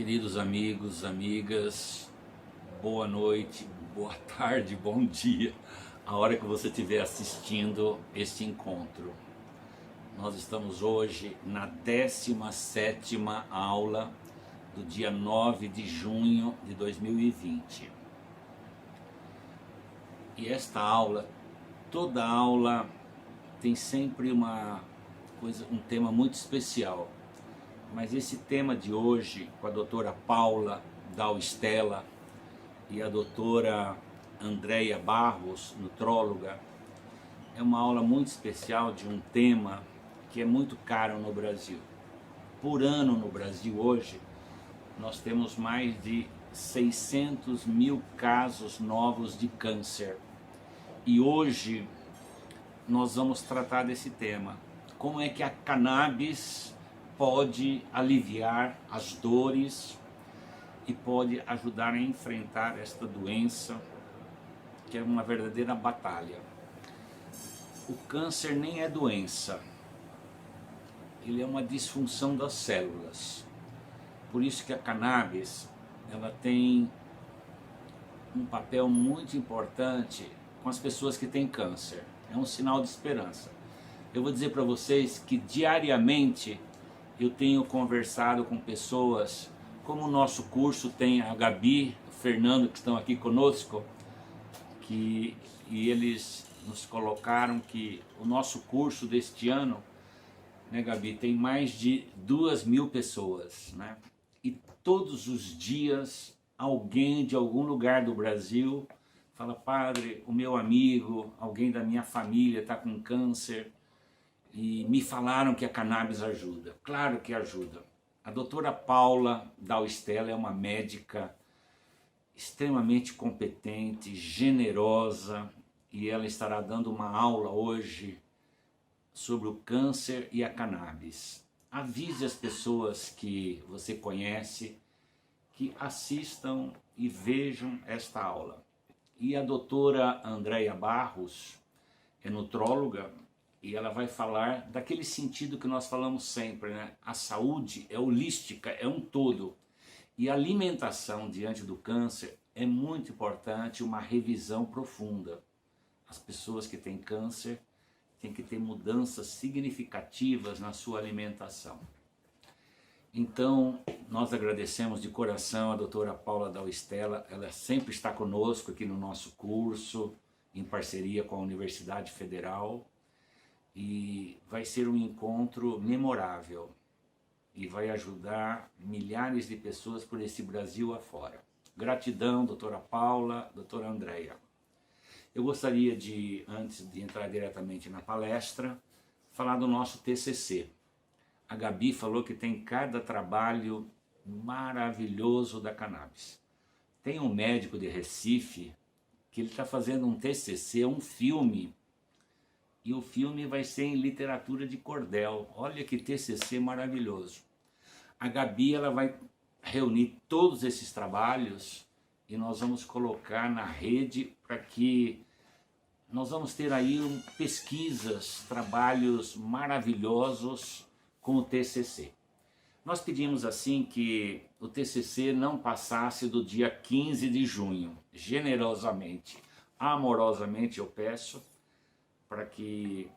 Queridos amigos, amigas, boa noite, boa tarde, bom dia, a hora que você estiver assistindo este encontro. Nós estamos hoje na 17ª aula do dia 9 de junho de 2020. E esta aula, toda aula tem sempre um tema muito especial. Mas esse tema de hoje, com a doutora Paula Dalstella e a doutora Andréia Barros, nutróloga, é uma aula muito especial de um tema que é muito caro no Brasil. Por ano no Brasil hoje, nós temos mais de 600 mil casos novos de câncer. E hoje nós vamos tratar desse tema. Como é que a cannabis pode aliviar as dores e pode ajudar a enfrentar esta doença, que é uma verdadeira batalha. O câncer nem é doença, ele é uma disfunção das células. Por isso que a cannabis, ela tem um papel muito importante com as pessoas que têm câncer. É um sinal de esperança. Eu vou dizer para vocês que diariamente eu tenho conversado com pessoas, como o nosso curso tem a Gabi, o Fernando, que estão aqui conosco, e eles nos colocaram que o nosso curso deste ano, né, Gabi, tem mais de 2.000 pessoas, né? E todos os dias alguém de algum lugar do Brasil fala: padre, o meu amigo, alguém da minha família está com câncer, e me falaram que a cannabis ajuda. Claro que ajuda. A doutora Paula Dalstella é uma médica extremamente competente, generosa, e ela estará dando uma aula hoje sobre o câncer e a cannabis. Avise as pessoas que você conhece que assistam e vejam esta aula. E a doutora Andréia Barros é nutróloga, e ela vai falar daquele sentido que nós falamos sempre, né? A saúde é holística, é um todo. E a alimentação diante do câncer é muito importante, uma revisão profunda. As pessoas que têm câncer têm que ter mudanças significativas na sua alimentação. Então, nós agradecemos de coração a doutora Paula Dalstella. Ela sempre está conosco aqui no nosso curso, em parceria com a Universidade Federal. E vai ser um encontro memorável e vai ajudar milhares de pessoas por esse Brasil afora. Gratidão, doutora Paula, doutora Andréia. Eu gostaria de, antes de entrar diretamente na palestra, falar do nosso TCC. A Gabi falou que tem cada trabalho maravilhoso da cannabis. Tem um médico de Recife que ele está fazendo um TCC, um filme, e o filme vai ser em literatura de cordel. Olha que TCC maravilhoso. A Gabi, ela vai reunir todos esses trabalhos e nós vamos colocar na rede para que nós vamos ter aí pesquisas, trabalhos maravilhosos com o TCC. Nós pedimos assim que o TCC não passasse do dia 15 de junho, generosamente, amorosamente eu peço, para que,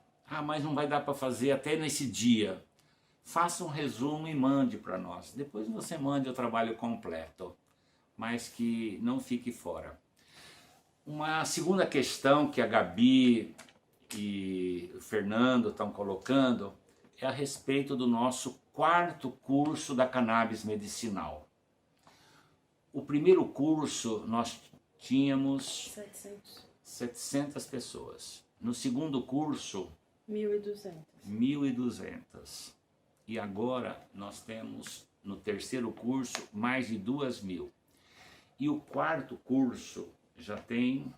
mas não vai dar para fazer até nesse dia. Faça um resumo e mande para nós. Depois você mande o trabalho completo, mas que não fique fora. Uma segunda questão que a Gabi e o Fernando estão colocando é a respeito do nosso 4º curso da cannabis medicinal. O primeiro curso nós tínhamos 700 pessoas. No segundo curso, 1.200. E agora nós temos, no terceiro curso, mais de 2.000. E o 4º curso já tem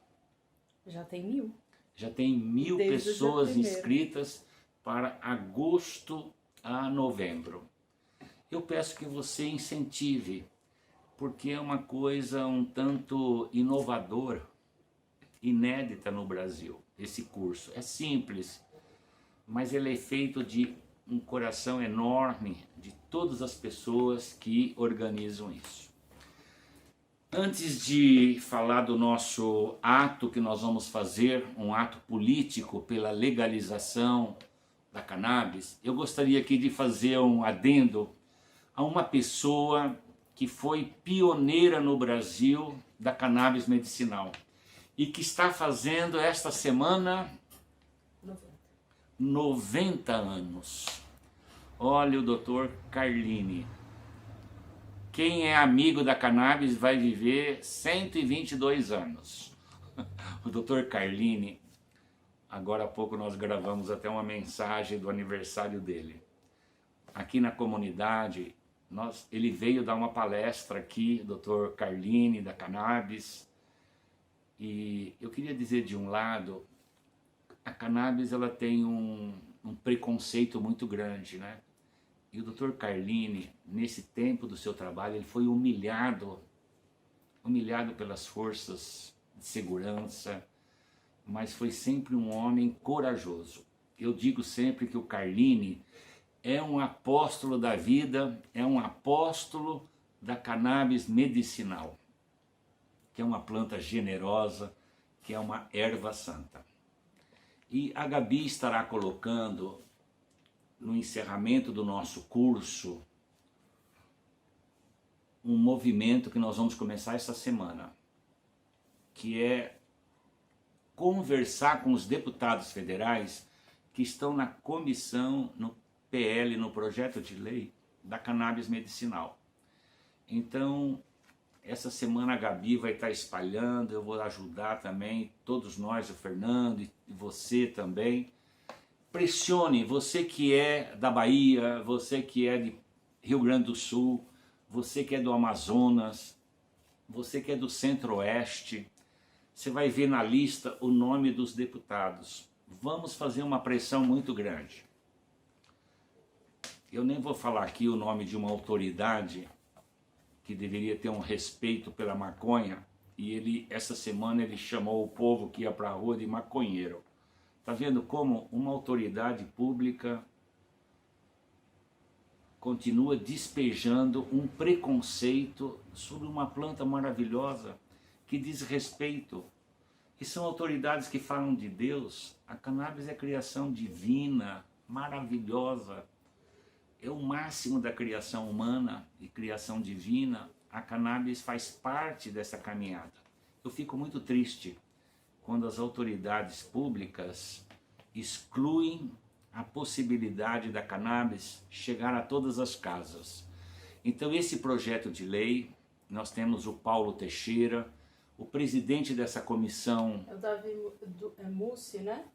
1.000. Já tem 1.000 pessoas inscritas para agosto a novembro. Eu peço que você incentive, porque é uma coisa um tanto inovadora, inédita no Brasil. Esse curso é simples, mas ele é feito de um coração enorme de todas as pessoas que organizam isso. Antes de falar do nosso ato que nós vamos fazer, um ato político pela legalização da cannabis, eu gostaria aqui de fazer um adendo a uma pessoa que foi pioneira no Brasil da cannabis medicinal e que está fazendo esta semana 90 anos. Olha o Dr. Carlini. Quem é amigo da cannabis vai viver 122 anos. O Dr. Carlini, agora há pouco nós gravamos até uma mensagem do aniversário dele. Aqui na comunidade, ele veio dar uma palestra aqui, Dr. Carlini, da cannabis. E eu queria dizer, de um lado, a cannabis ela tem um preconceito muito grande, né? E o Dr. Carlini, nesse tempo do seu trabalho, ele foi humilhado pelas forças de segurança, mas foi sempre um homem corajoso. Eu digo sempre que o Carlini é um apóstolo da vida, é um apóstolo da cannabis medicinal, que é uma planta generosa, que é uma erva santa. E a Gabi estará colocando no encerramento do nosso curso um movimento que nós vamos começar essa semana, que é conversar com os deputados federais que estão na comissão, no PL, no projeto de lei da cannabis medicinal. Então, essa semana a Gabi vai estar espalhando, eu vou ajudar também, todos nós, o Fernando e você também. Pressione, você que é da Bahia, você que é de Rio Grande do Sul, você que é do Amazonas, você que é do Centro-Oeste, você vai ver na lista o nome dos deputados. Vamos fazer uma pressão muito grande. Eu nem vou falar aqui o nome de uma autoridade que deveria ter um respeito pela maconha, e essa semana ele chamou o povo que ia para a rua de maconheiro. Está vendo como uma autoridade pública continua despejando um preconceito sobre uma planta maravilhosa que diz respeito? E são autoridades que falam de Deus. A cannabis é criação divina, maravilhosa. É o máximo da criação humana e criação divina. A cannabis faz parte dessa caminhada. Eu fico muito triste quando as autoridades públicas excluem a possibilidade da cannabis chegar a todas as casas. Então esse projeto de lei, nós temos o Paulo Teixeira, o presidente dessa comissão... É o Davi Mussi, né?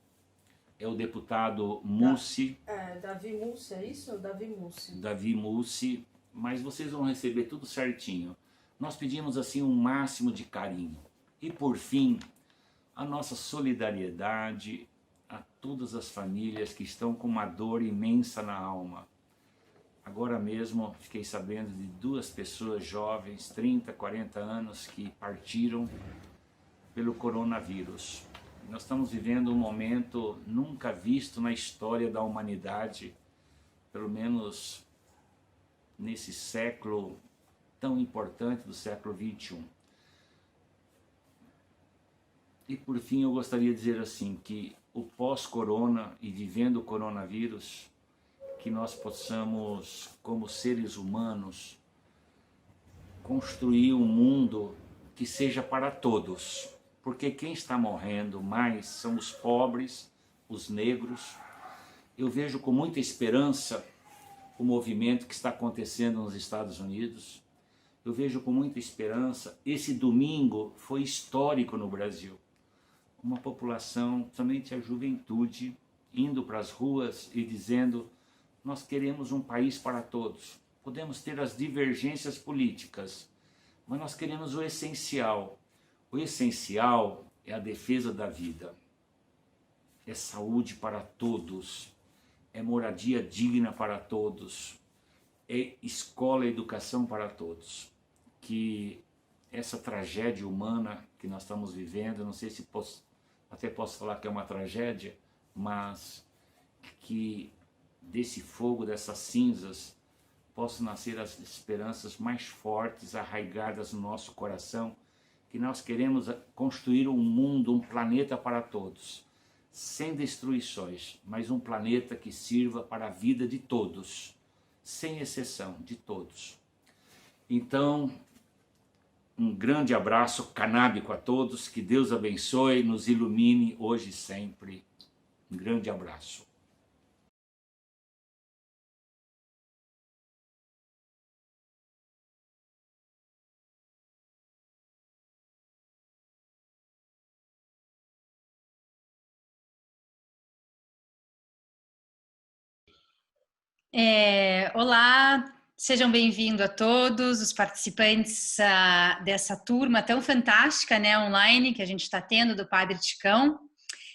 É o deputado Mussi. Davi Mussi, é isso? Davi Mussi. Davi Mussi, mas vocês vão receber tudo certinho. Nós pedimos assim um máximo de carinho. E por fim, a nossa solidariedade a todas as famílias que estão com uma dor imensa na alma. Agora mesmo fiquei sabendo de 2 pessoas jovens, 30, 40 anos, que partiram pelo coronavírus. Nós estamos vivendo um momento nunca visto na história da humanidade, pelo menos nesse século tão importante do século XXI. E por fim eu gostaria de dizer assim, que o pós-corona e vivendo o coronavírus, que nós possamos, como seres humanos, construir um mundo que seja para todos. Porque quem está morrendo mais são os pobres, os negros. Eu vejo com muita esperança o movimento que está acontecendo nos Estados Unidos. Eu vejo com muita esperança, esse domingo foi histórico no Brasil. Uma população, somente a juventude, indo para as ruas e dizendo: nós queremos um país para todos. Podemos ter as divergências políticas, mas nós queremos o essencial. O essencial é a defesa da vida, é saúde para todos, é moradia digna para todos, é escola e educação para todos. Que essa tragédia humana que nós estamos vivendo, não sei se até posso falar que é uma tragédia, mas que desse fogo, dessas cinzas, possam nascer as esperanças mais fortes, arraigadas no nosso coração, que nós queremos construir um mundo, um planeta para todos, sem destruições, mas um planeta que sirva para a vida de todos, sem exceção, de todos. Então, um grande abraço canábico a todos, que Deus abençoe, nos ilumine hoje e sempre. Um grande abraço. Olá, sejam bem-vindos a todos os participantes dessa turma tão fantástica, né, online, que a gente está tendo do Padre Ticão.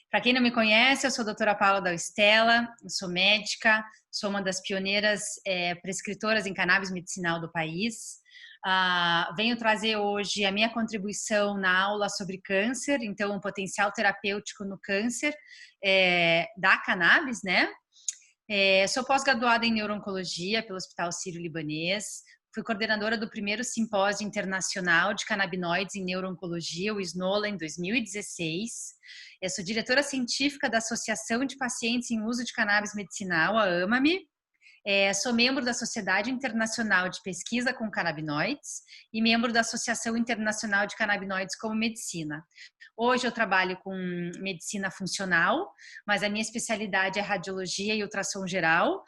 Para quem não me conhece, eu sou a doutora Paula D'Austella, eu sou médica, sou uma das pioneiras prescritoras em cannabis medicinal do país. Venho trazer hoje a minha contribuição na aula sobre câncer, então o potencial terapêutico no câncer da cannabis, né? Sou pós-graduada em neuro-oncologia pelo Hospital Sírio-Libanês, fui coordenadora do primeiro simpósio internacional de canabinoides em neuro-oncologia, o SNOLA, em 2016. Eu sou diretora científica da Associação de Pacientes em Uso de Cannabis Medicinal, a AMAME. Sou membro da Sociedade Internacional de Pesquisa com Canabinoides e membro da Associação Internacional de Canabinoides como Medicina. Hoje eu trabalho com medicina funcional, mas a minha especialidade é radiologia e ultrassom geral,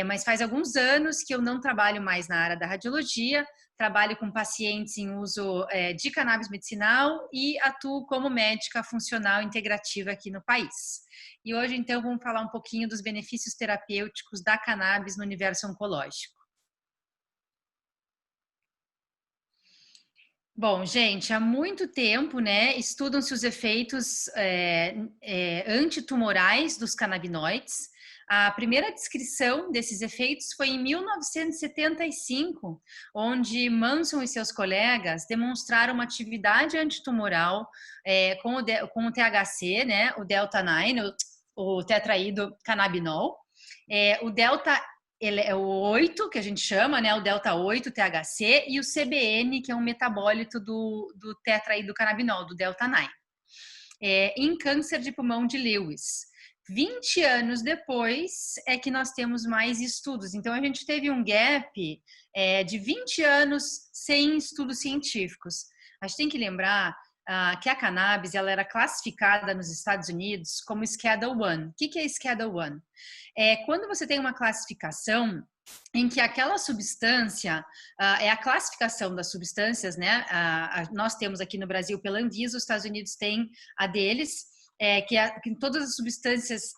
mas faz alguns anos que eu não trabalho mais na área da radiologia, trabalho com pacientes em uso de cannabis medicinal e atuo como médica funcional integrativa aqui no país. E hoje, então, vamos falar um pouquinho dos benefícios terapêuticos da cannabis no universo oncológico. Bom, gente, há muito tempo, né, estudam-se os efeitos antitumorais dos canabinoides. A primeira descrição desses efeitos foi em 1975, onde Manson e seus colegas demonstraram uma atividade antitumoral com o THC, né, o Delta 9, o tetraído cannabinol. O Delta é o 8, que a gente chama, né, o Delta 8, THC, e o CBN, que é um metabólito do tetraído cannabinol, do Delta 9, em câncer de pulmão de Lewis. 20 anos depois é que nós temos mais estudos. Então, a gente teve um gap de 20 anos sem estudos científicos. A gente tem que lembrar que a cannabis ela era classificada nos Estados Unidos como Schedule 1. O que é Schedule 1? Quando você tem uma classificação em que aquela substância, é a classificação das substâncias, né? Nós temos aqui no Brasil pela Anvisa, os Estados Unidos têm a deles, que todas as substâncias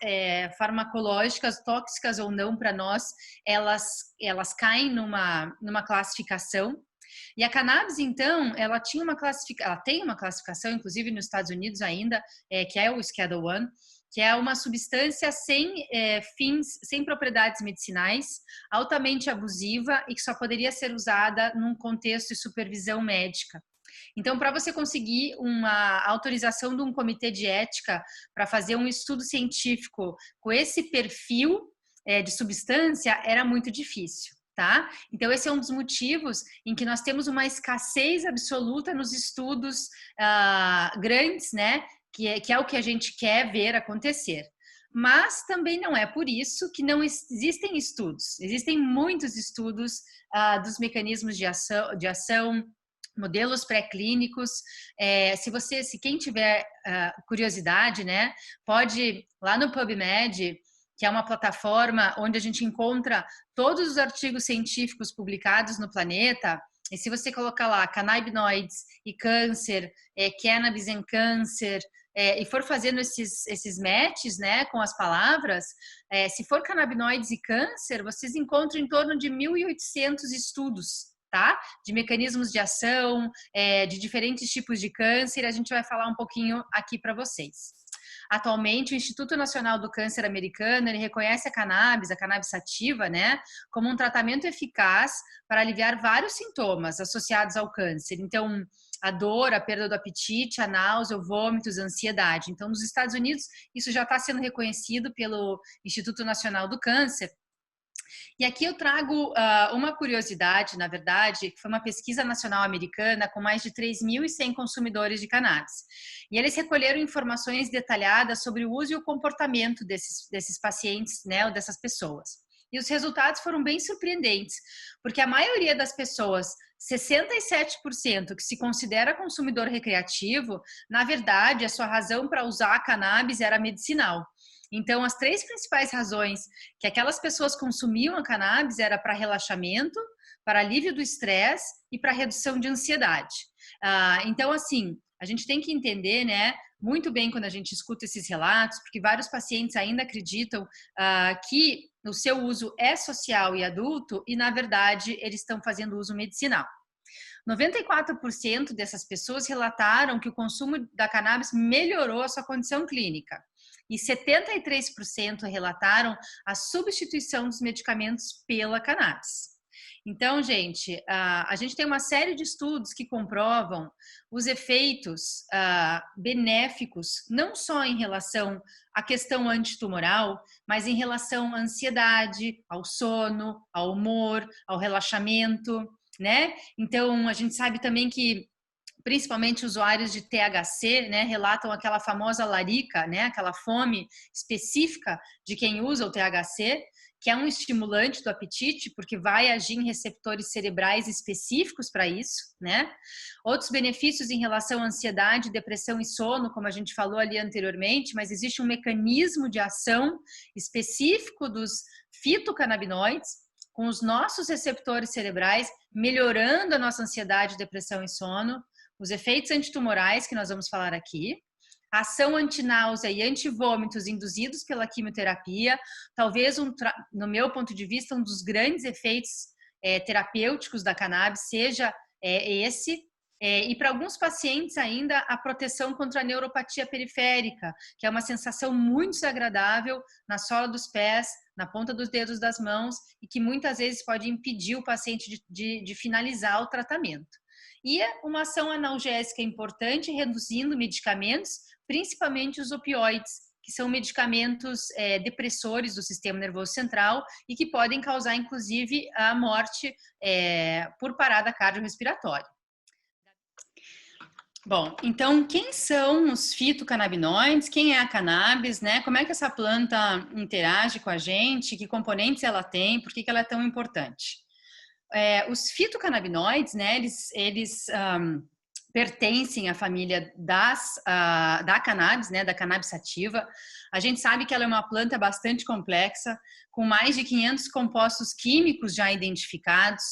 farmacológicas, tóxicas ou não para nós, elas caem numa classificação. E a cannabis, então, ela tem uma classificação, inclusive nos Estados Unidos ainda, que é o Schedule 1, que é uma substância sem sem propriedades medicinais, altamente abusiva e que só poderia ser usada num contexto de supervisão médica. Então, para você conseguir uma autorização de um comitê de ética para fazer um estudo científico com esse perfil de substância, era muito difícil. Tá? Então, esse é um dos motivos em que nós temos uma escassez absoluta nos estudos grandes, né? Que é o que a gente quer ver acontecer. Mas também não é por isso que não existem estudos. Existem muitos estudos dos mecanismos de ação, modelos pré-clínicos. Se quem tiver curiosidade, né, pode lá no PubMed, que é uma plataforma onde a gente encontra todos os artigos científicos publicados no planeta. E se você colocar lá canabinoides e câncer, cannabis em câncer, e for fazendo esses matches, né, com as palavras, se for canabinoides e câncer, vocês encontram em torno de 1.800 estudos, tá? De mecanismos de ação, de diferentes tipos de câncer. A gente vai falar um pouquinho aqui para vocês. Atualmente, o Instituto Nacional do Câncer americano, ele reconhece a cannabis sativa, né, como um tratamento eficaz para aliviar vários sintomas associados ao câncer. Então, a dor, a perda do apetite, a náusea, o vômitos, a ansiedade. Então, nos Estados Unidos, isso já está sendo reconhecido pelo Instituto Nacional do Câncer E aqui eu trago uma curiosidade, na verdade, que foi uma pesquisa nacional americana com mais de 3.100 consumidores de cannabis. E eles recolheram informações detalhadas sobre o uso e o comportamento desses pacientes, né, ou dessas pessoas. E os resultados foram bem surpreendentes, porque a maioria das pessoas, 67% que se considera consumidor recreativo, na verdade, a sua razão para usar a cannabis era medicinal. Então, as 3 principais razões que aquelas pessoas consumiam a cannabis era para relaxamento, para alívio do estresse e para redução de ansiedade. Então, assim, a gente tem que entender, né, muito bem quando a gente escuta esses relatos, porque vários pacientes ainda acreditam que o seu uso é social e adulto e, na verdade, eles estão fazendo uso medicinal. 94% dessas pessoas relataram que o consumo da cannabis melhorou a sua condição clínica. E 73% relataram a substituição dos medicamentos pela cannabis. Então, gente, a gente tem uma série de estudos que comprovam os efeitos benéficos, não só em relação à questão antitumoral, mas em relação à ansiedade, ao sono, ao humor, ao relaxamento, né? Então, a gente sabe também que principalmente usuários de THC, né, relatam aquela famosa larica, né, aquela fome específica de quem usa o THC, que é um estimulante do apetite, porque vai agir em receptores cerebrais específicos para isso, né? Outros benefícios em relação à ansiedade, depressão e sono, como a gente falou ali anteriormente, mas existe um mecanismo de ação específico dos fitocannabinoides com os nossos receptores cerebrais, melhorando a nossa ansiedade, depressão e sono, os efeitos antitumorais, que nós vamos falar aqui, a ação antináusea e antivômitos induzidos pela quimioterapia, talvez, no meu ponto de vista, um dos grandes efeitos terapêuticos da cannabis seja esse, e para alguns pacientes ainda a proteção contra a neuropatia periférica, que é uma sensação muito desagradável na sola dos pés, na ponta dos dedos das mãos, e que muitas vezes pode impedir o paciente de finalizar o tratamento. E uma ação analgésica importante, reduzindo medicamentos, principalmente os opioides, que são medicamentos depressores do sistema nervoso central e que podem causar, inclusive, a morte por parada cardiorrespiratória. Bom, então, quem são os fitocannabinoides? Quem é a cannabis, né? Como é que essa planta interage com a gente? Que componentes ela tem? Por que ela é tão importante? Os fitocannabinoides, né, eles pertencem à família da cannabis, né, da cannabis sativa. A gente sabe que ela é uma planta bastante complexa, com mais de 500 compostos químicos já identificados,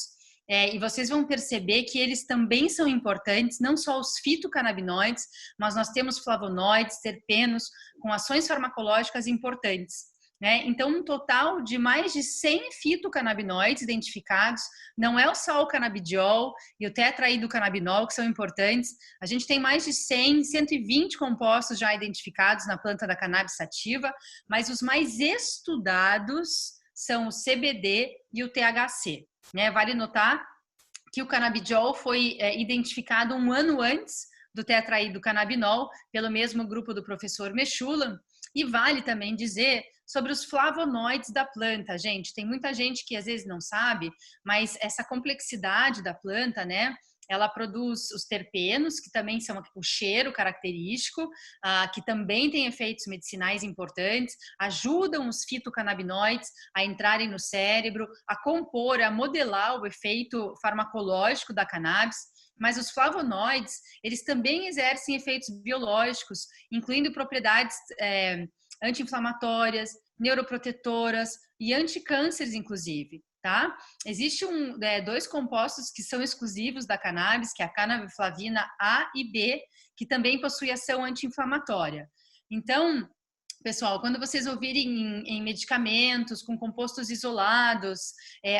e vocês vão perceber que eles também são importantes, não só os fitocannabinoides, mas nós temos flavonoides, terpenos, com ações farmacológicas importantes. Né? Então, um total de mais de 100 fitocannabinoides identificados, não é só o canabidiol e o tetraidrocannabinol que são importantes, a gente tem mais de 100, 120 compostos já identificados na planta da cannabis sativa, mas os mais estudados são o CBD e o THC. Né? Vale notar que o canabidiol foi identificado um ano antes do tetraidrocannabinol pelo mesmo grupo do professor Mechulam, e vale também dizer sobre os flavonoides da planta, gente. Tem muita gente que às vezes não sabe, mas essa complexidade da planta, né? Ela produz os terpenos, que também são o cheiro característico, que também tem efeitos medicinais importantes, ajudam os fitocannabinoides a entrarem no cérebro, a compor, a modelar o efeito farmacológico da cannabis. Mas os flavonoides, eles também exercem efeitos biológicos, incluindo propriedades anti-inflamatórias, neuroprotetoras e anticânceres, inclusive, tá? Existem 2 compostos que são exclusivos da cannabis, que é a canabiflavina A e B, que também possui ação anti-inflamatória. Então, pessoal, quando vocês ouvirem em medicamentos com compostos isolados,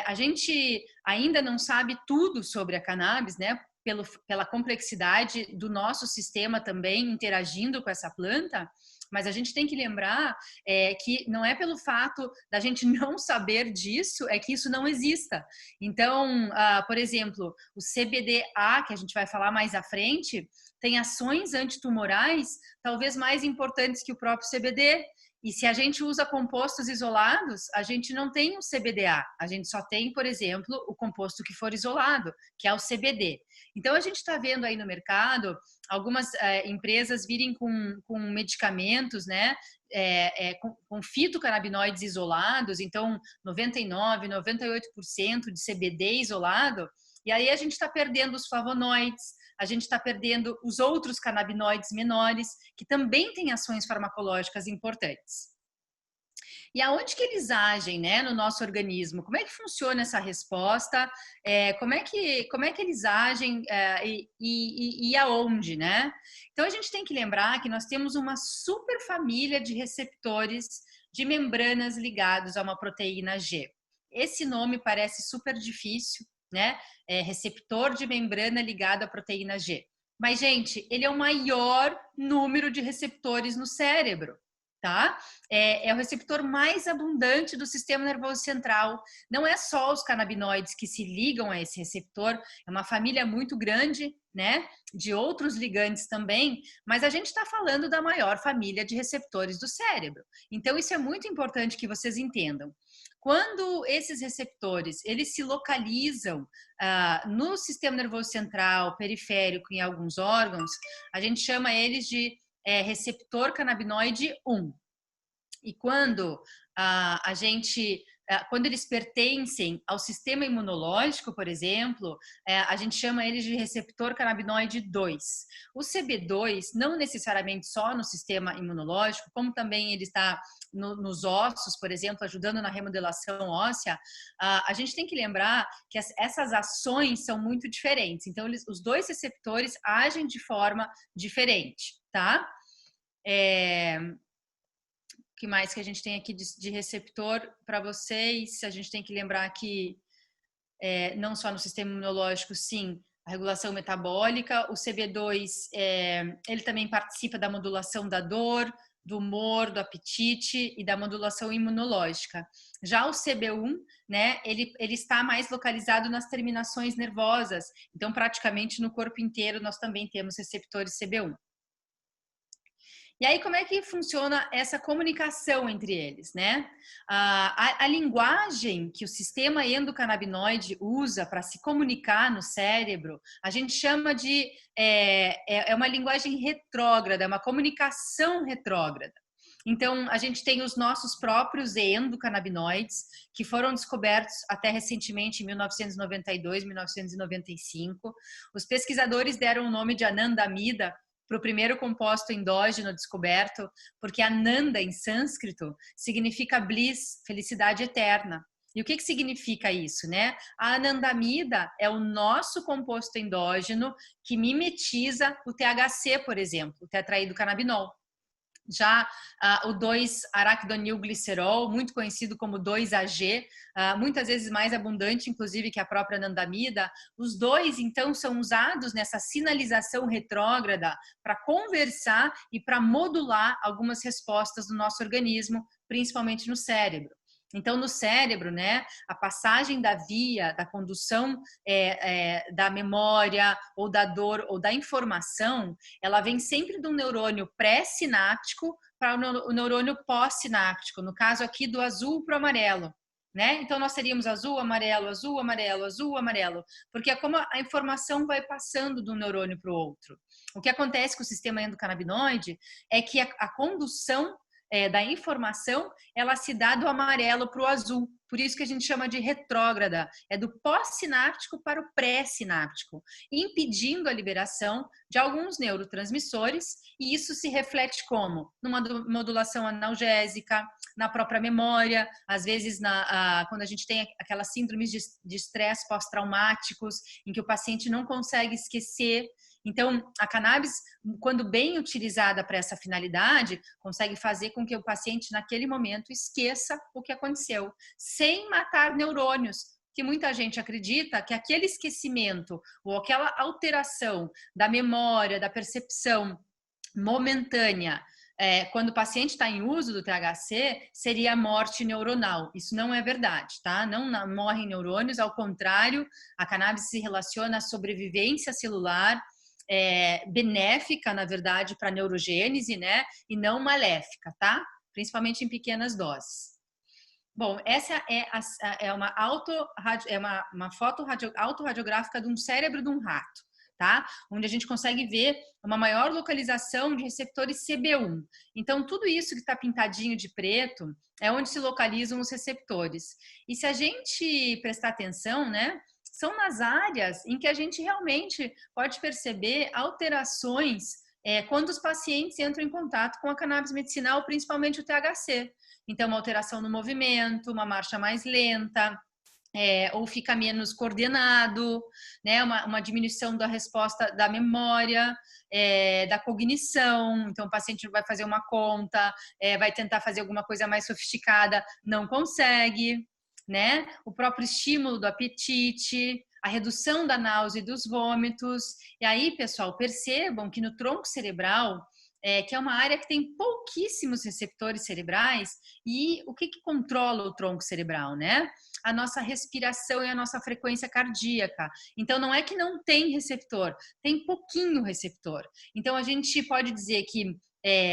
a gente ainda não sabe tudo sobre a cannabis, né? Pela complexidade do nosso sistema também interagindo com essa planta, mas a gente tem que lembrar que não é pelo fato da gente não saber disso, é que isso não exista. Então, por exemplo, o CBD-A, que a gente vai falar mais à frente, tem ações antitumorais talvez mais importantes que o próprio CBD, E se a gente usa compostos isolados, a gente não tem o CBDA, a gente só tem, por exemplo, o composto que for isolado, que é o CBD. Então, a gente está vendo aí no mercado algumas empresas virem com medicamentos, né, com fitocannabinoides isolados, então 99, 98% de CBD isolado, e aí a gente está perdendo os flavonoides, a gente está perdendo os outros canabinoides menores, que também têm ações farmacológicas importantes. E aonde que eles agem, né, no nosso organismo? Como é que funciona essa resposta? Como é que eles agem e aonde, né? Então, a gente tem que lembrar que nós temos uma super família de receptores de membranas ligados a uma proteína G. Esse nome parece super difícil, né? Receptor de membrana ligado à proteína G. Mas, gente, ele é o maior número de receptores no cérebro, tá? É o receptor mais abundante do sistema nervoso central. Não é só os canabinoides que se ligam a esse receptor, é uma família muito grande, né? De outros ligantes também, mas a gente está falando da maior família de receptores do cérebro. Então, isso é muito importante que vocês entendam. Quando esses receptores, eles se localizam no sistema nervoso central, periférico, em alguns órgãos, a gente chama eles de receptor canabinoide 1. E quando quando eles pertencem ao sistema imunológico, por exemplo, a gente chama eles de receptor canabinoide 2. O CB2, não necessariamente só no sistema imunológico, como também ele está nos ossos, por exemplo, ajudando na remodelação óssea, a gente tem que lembrar que essas ações são muito diferentes. Então, os dois receptores agem de forma diferente, tá? O que mais que a gente tem aqui de receptor para vocês? A gente tem que lembrar que não só no sistema imunológico, sim, a regulação metabólica. O CB2, ele também participa da modulação da dor, do humor, do apetite e da modulação imunológica. Já o CB1, né, ele está mais localizado nas terminações nervosas. Então, praticamente no corpo inteiro, nós também temos receptores CB1. E aí, como é que funciona essa comunicação entre eles, né? A linguagem que o sistema endocannabinoide usa para se comunicar no cérebro, a gente chama de... uma linguagem retrógrada, é uma comunicação retrógrada. Então, a gente tem os nossos próprios endocannabinoides, que foram descobertos até recentemente, em 1992, 1995. Os pesquisadores deram o nome de anandamida para o primeiro composto endógeno descoberto, porque Ananda, em sânscrito, significa bliss, felicidade eterna. E o que significa isso, né? A anandamida é o nosso composto endógeno que mimetiza o THC, por exemplo, o tetraidrocannabinol. Já o 2-araquidonilglicerol, muito conhecido como 2-AG, muitas vezes mais abundante, inclusive, que a própria anandamida. Os dois, então, são usados nessa sinalização retrógrada para conversar e para modular algumas respostas do nosso organismo, principalmente no cérebro. Então, no cérebro, né, a passagem da via, da condução da memória, ou da dor, ou da informação, ela vem sempre do neurônio pré-sináptico para o neurônio pós-sináptico, no caso aqui do azul para o amarelo. Né? Então, nós teríamos azul, amarelo, azul, amarelo, azul, amarelo, porque é como a informação vai passando de um neurônio para o outro. O que acontece com o sistema endocannabinoide é que a condução da informação, ela se dá do amarelo para o azul. Por isso que a gente chama de retrógrada. É do pós-sináptico para o pré-sináptico, impedindo a liberação de alguns neurotransmissores, e isso se reflete como? Numa modulação analgésica, na própria memória, às vezes quando a gente tem aquelas síndromes de estresse pós-traumáticos, em que o paciente não consegue esquecer. Então, a cannabis, quando bem utilizada para essa finalidade, consegue fazer com que o paciente, naquele momento, esqueça o que aconteceu, sem matar neurônios, que muita gente acredita que aquele esquecimento ou aquela alteração da memória, da percepção momentânea, quando o paciente está em uso do THC, seria a morte neuronal. Isso não é verdade, tá? Não morrem neurônios, ao contrário, a cannabis se relaciona à sobrevivência celular, benéfica, na verdade, para a neurogênese, né? E não maléfica, tá? principalmente em pequenas doses. Bom, essa é uma foto autorradiográfica de um cérebro de um rato, tá? Onde a gente consegue ver uma maior localização de receptores CB1. Então, tudo isso que está pintadinho de preto é onde se localizam os receptores. E se a gente prestar atenção, né, são nas áreas em que a gente realmente pode perceber alterações quando os pacientes entram em contato com a cannabis medicinal, principalmente o THC. Então, uma alteração no movimento, uma marcha mais lenta, ou fica menos coordenado, né? Uma diminuição da resposta da memória, da cognição. Então, o paciente vai fazer uma conta, vai tentar fazer alguma coisa mais sofisticada, não consegue, né? O próprio estímulo do apetite, a redução da náusea e dos vômitos. E aí, pessoal, percebam que no tronco cerebral, que é uma área que tem pouquíssimos receptores cerebrais, e o que controla o tronco cerebral, né? A nossa respiração e a nossa frequência cardíaca. Então, não é que não tem receptor, tem pouquinho receptor. Então, a gente pode dizer que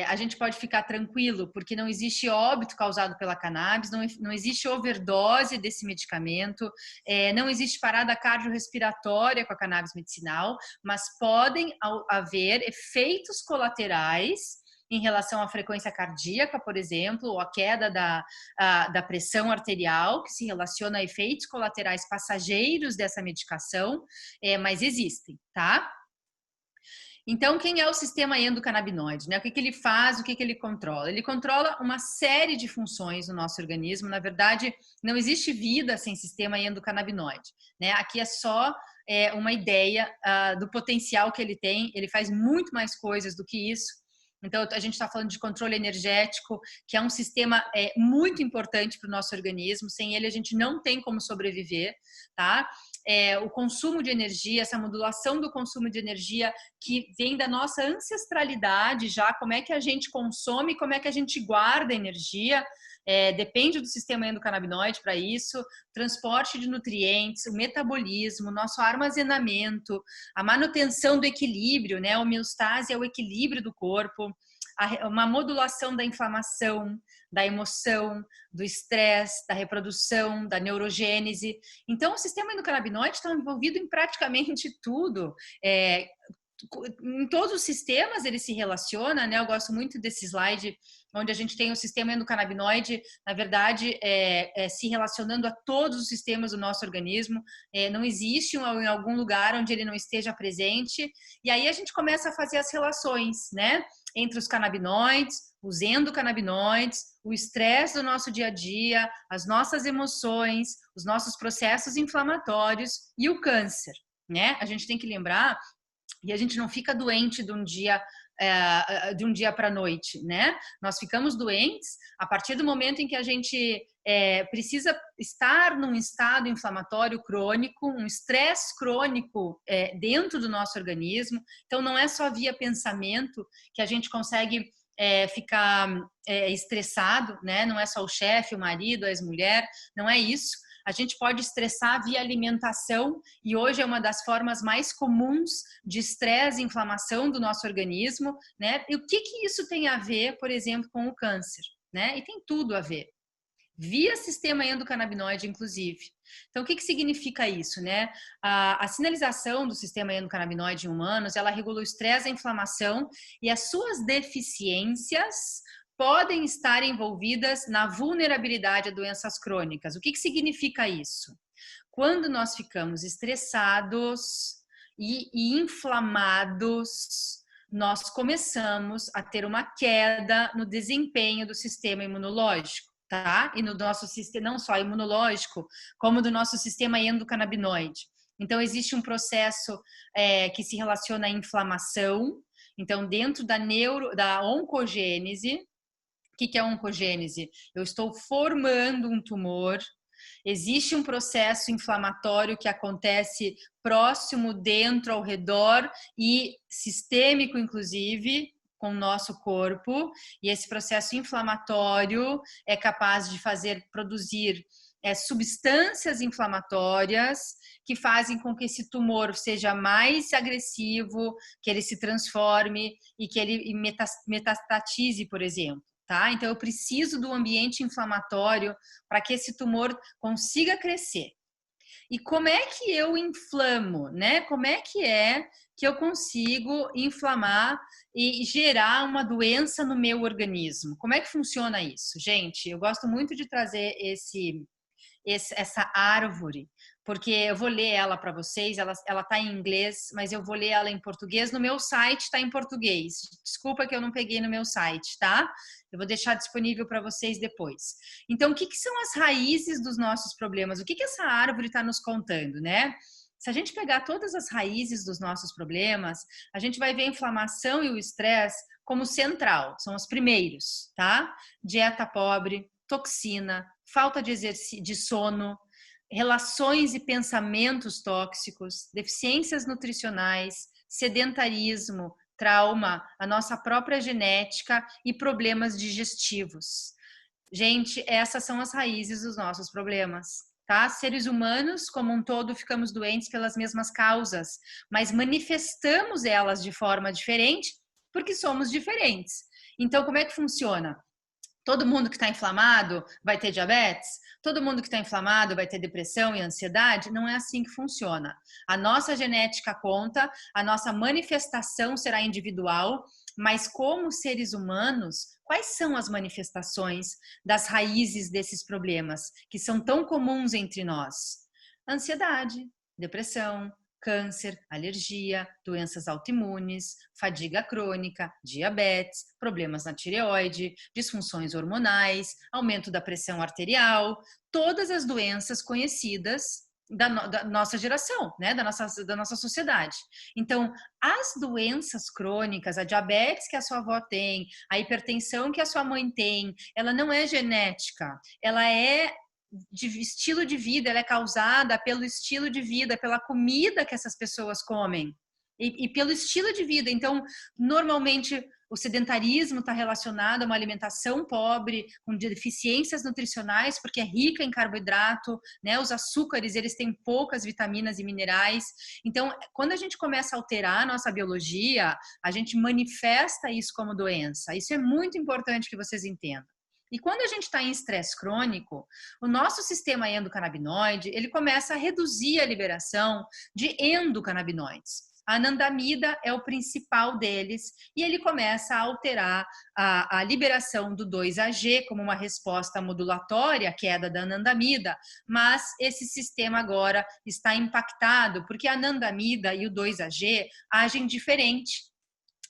a gente pode ficar tranquilo, porque não existe óbito causado pela cannabis, não existe overdose desse medicamento, não existe parada cardiorrespiratória com a cannabis medicinal, mas podem haver efeitos colaterais em relação à frequência cardíaca, por exemplo, ou a queda da pressão arterial, que se relaciona a efeitos colaterais passageiros dessa medicação, mas existem, tá? Então, quem é o sistema endocannabinoide, né? O que ele faz, o que ele controla? Ele controla uma série de funções no nosso organismo. Na verdade, não existe vida sem sistema endocannabinoide, né? Aqui é só uma ideia do potencial que ele tem. Ele faz muito mais coisas do que isso. Então, a gente está falando de controle energético, que é um sistema muito importante para o nosso organismo. Sem ele, a gente não tem como sobreviver, tá? O consumo de energia, essa modulação do consumo de energia que vem da nossa ancestralidade já, como é que a gente consome, como é que a gente guarda energia, depende do sistema endocannabinoide para isso, transporte de nutrientes, o metabolismo, nosso armazenamento, a manutenção do equilíbrio, né? A homeostase é o equilíbrio do corpo, uma modulação da inflamação, da emoção, do estresse, da reprodução, da neurogênese. Então, o sistema endocannabinoide está envolvido em praticamente tudo. Em todos os sistemas ele se relaciona, né? Eu gosto muito desse slide onde a gente tem o sistema endocannabinoide, na verdade, se relacionando a todos os sistemas do nosso organismo. Não existe em algum lugar onde ele não esteja presente. E aí a gente começa a fazer as relações, né? Entre os canabinoides, os endocannabinoides, o estresse do nosso dia a dia, as nossas emoções, os nossos processos inflamatórios e o câncer, né? A gente tem que lembrar, e a gente não fica doente de um dia para a noite, né? Nós ficamos doentes a partir do momento em que a gente precisa estar num estado inflamatório crônico, um estresse crônico dentro do nosso organismo. Então, não é só via pensamento que a gente consegue ficar estressado, né? Não é só o chefe, o marido, a ex-mulher, não é isso. A gente pode estressar via alimentação, e hoje é uma das formas mais comuns de estresse e inflamação do nosso organismo, né? E o que isso tem a ver, por exemplo, com o câncer, né? E tem tudo a ver. Via sistema endocannabinoide, inclusive. Então, o que significa isso, né? A sinalização do sistema endocannabinoide em humanos, ela regula o estresse, a inflamação, e as suas deficiências podem estar envolvidas na vulnerabilidade a doenças crônicas. O que significa isso? Quando nós ficamos estressados e inflamados, nós começamos a ter uma queda no desempenho do sistema imunológico, tá? E no nosso sistema, não só imunológico, como do nosso sistema endocannabinoide. Então, existe um processo que se relaciona à inflamação. Então, dentro da oncogênese, o que é a oncogênese? Eu estou formando um tumor, existe um processo inflamatório que acontece próximo, dentro, ao redor e sistêmico, inclusive, com o nosso corpo, e esse processo inflamatório é capaz de produzir substâncias inflamatórias que fazem com que esse tumor seja mais agressivo, que ele se transforme e que ele metastatize, por exemplo. tá? Então eu preciso do ambiente inflamatório para que esse tumor consiga crescer. E como é que eu inflamo, né? Como é que eu consigo inflamar e gerar uma doença no meu organismo? Como é que funciona isso? Gente, eu gosto muito de trazer essa árvore, porque eu vou ler ela para vocês, ela tá em inglês, mas eu vou ler ela em português. No meu site está em português. Desculpa que eu não peguei no meu site, tá? Eu vou deixar disponível para vocês depois. Então, o que são as raízes dos nossos problemas? O que essa árvore está nos contando, né? Se a gente pegar todas as raízes dos nossos problemas, a gente vai ver a inflamação e o estresse como central, são os primeiros, tá? Dieta pobre, toxina, falta de sono, relações e pensamentos tóxicos, deficiências nutricionais, sedentarismo, trauma, a nossa própria genética e problemas digestivos. Gente, essas são as raízes dos nossos problemas, tá? Seres humanos, como um todo, ficamos doentes pelas mesmas causas, mas manifestamos elas de forma diferente porque somos diferentes. Então, como é que funciona? Todo mundo que está inflamado vai ter diabetes? Todo mundo que está inflamado vai ter depressão e ansiedade? Não é assim que funciona. A nossa genética conta, a nossa manifestação será individual, mas como seres humanos, quais são as manifestações das raízes desses problemas que são tão comuns entre nós? Ansiedade, depressão, câncer, alergia, doenças autoimunes, fadiga crônica, diabetes, problemas na tireoide, disfunções hormonais, aumento da pressão arterial, todas as doenças conhecidas da nossa geração, né? da nossa sociedade. Então, as doenças crônicas, a diabetes que a sua avó tem, a hipertensão que a sua mãe tem, ela não é genética, ela é de estilo de vida, ela é causada pelo estilo de vida, pela comida que essas pessoas comem e pelo estilo de vida. Então, normalmente o sedentarismo está relacionado a uma alimentação pobre, com deficiências nutricionais, porque é rica em carboidrato, né? Os açúcares, eles têm poucas vitaminas e minerais. Então, quando a gente começa a alterar a nossa biologia, a gente manifesta isso como doença. Isso é muito importante que vocês entendam. E quando a gente está em estresse crônico, o nosso sistema endocannabinoide, ele começa a reduzir a liberação de endocannabinoides. A anandamida é o principal deles e ele começa a alterar a liberação do 2-AG como uma resposta modulatória à queda da anandamida, mas esse sistema agora está impactado porque a anandamida e o 2-AG agem diferente.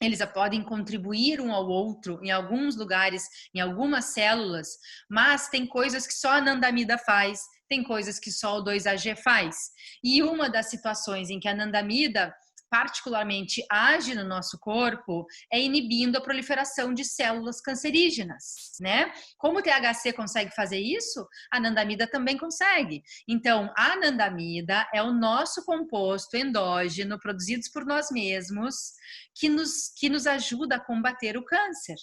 Eles podem contribuir um ao outro em alguns lugares, em algumas células, mas tem coisas que só a anandamida faz, tem coisas que só o 2-AG faz. E uma das situações em que a anandamida particularmente age no nosso corpo é inibindo a proliferação de células cancerígenas, né? Como o THC consegue fazer isso, a anandamida também consegue. Então, a anandamida é o nosso composto endógeno produzido por nós mesmos que nos ajuda a combater o câncer.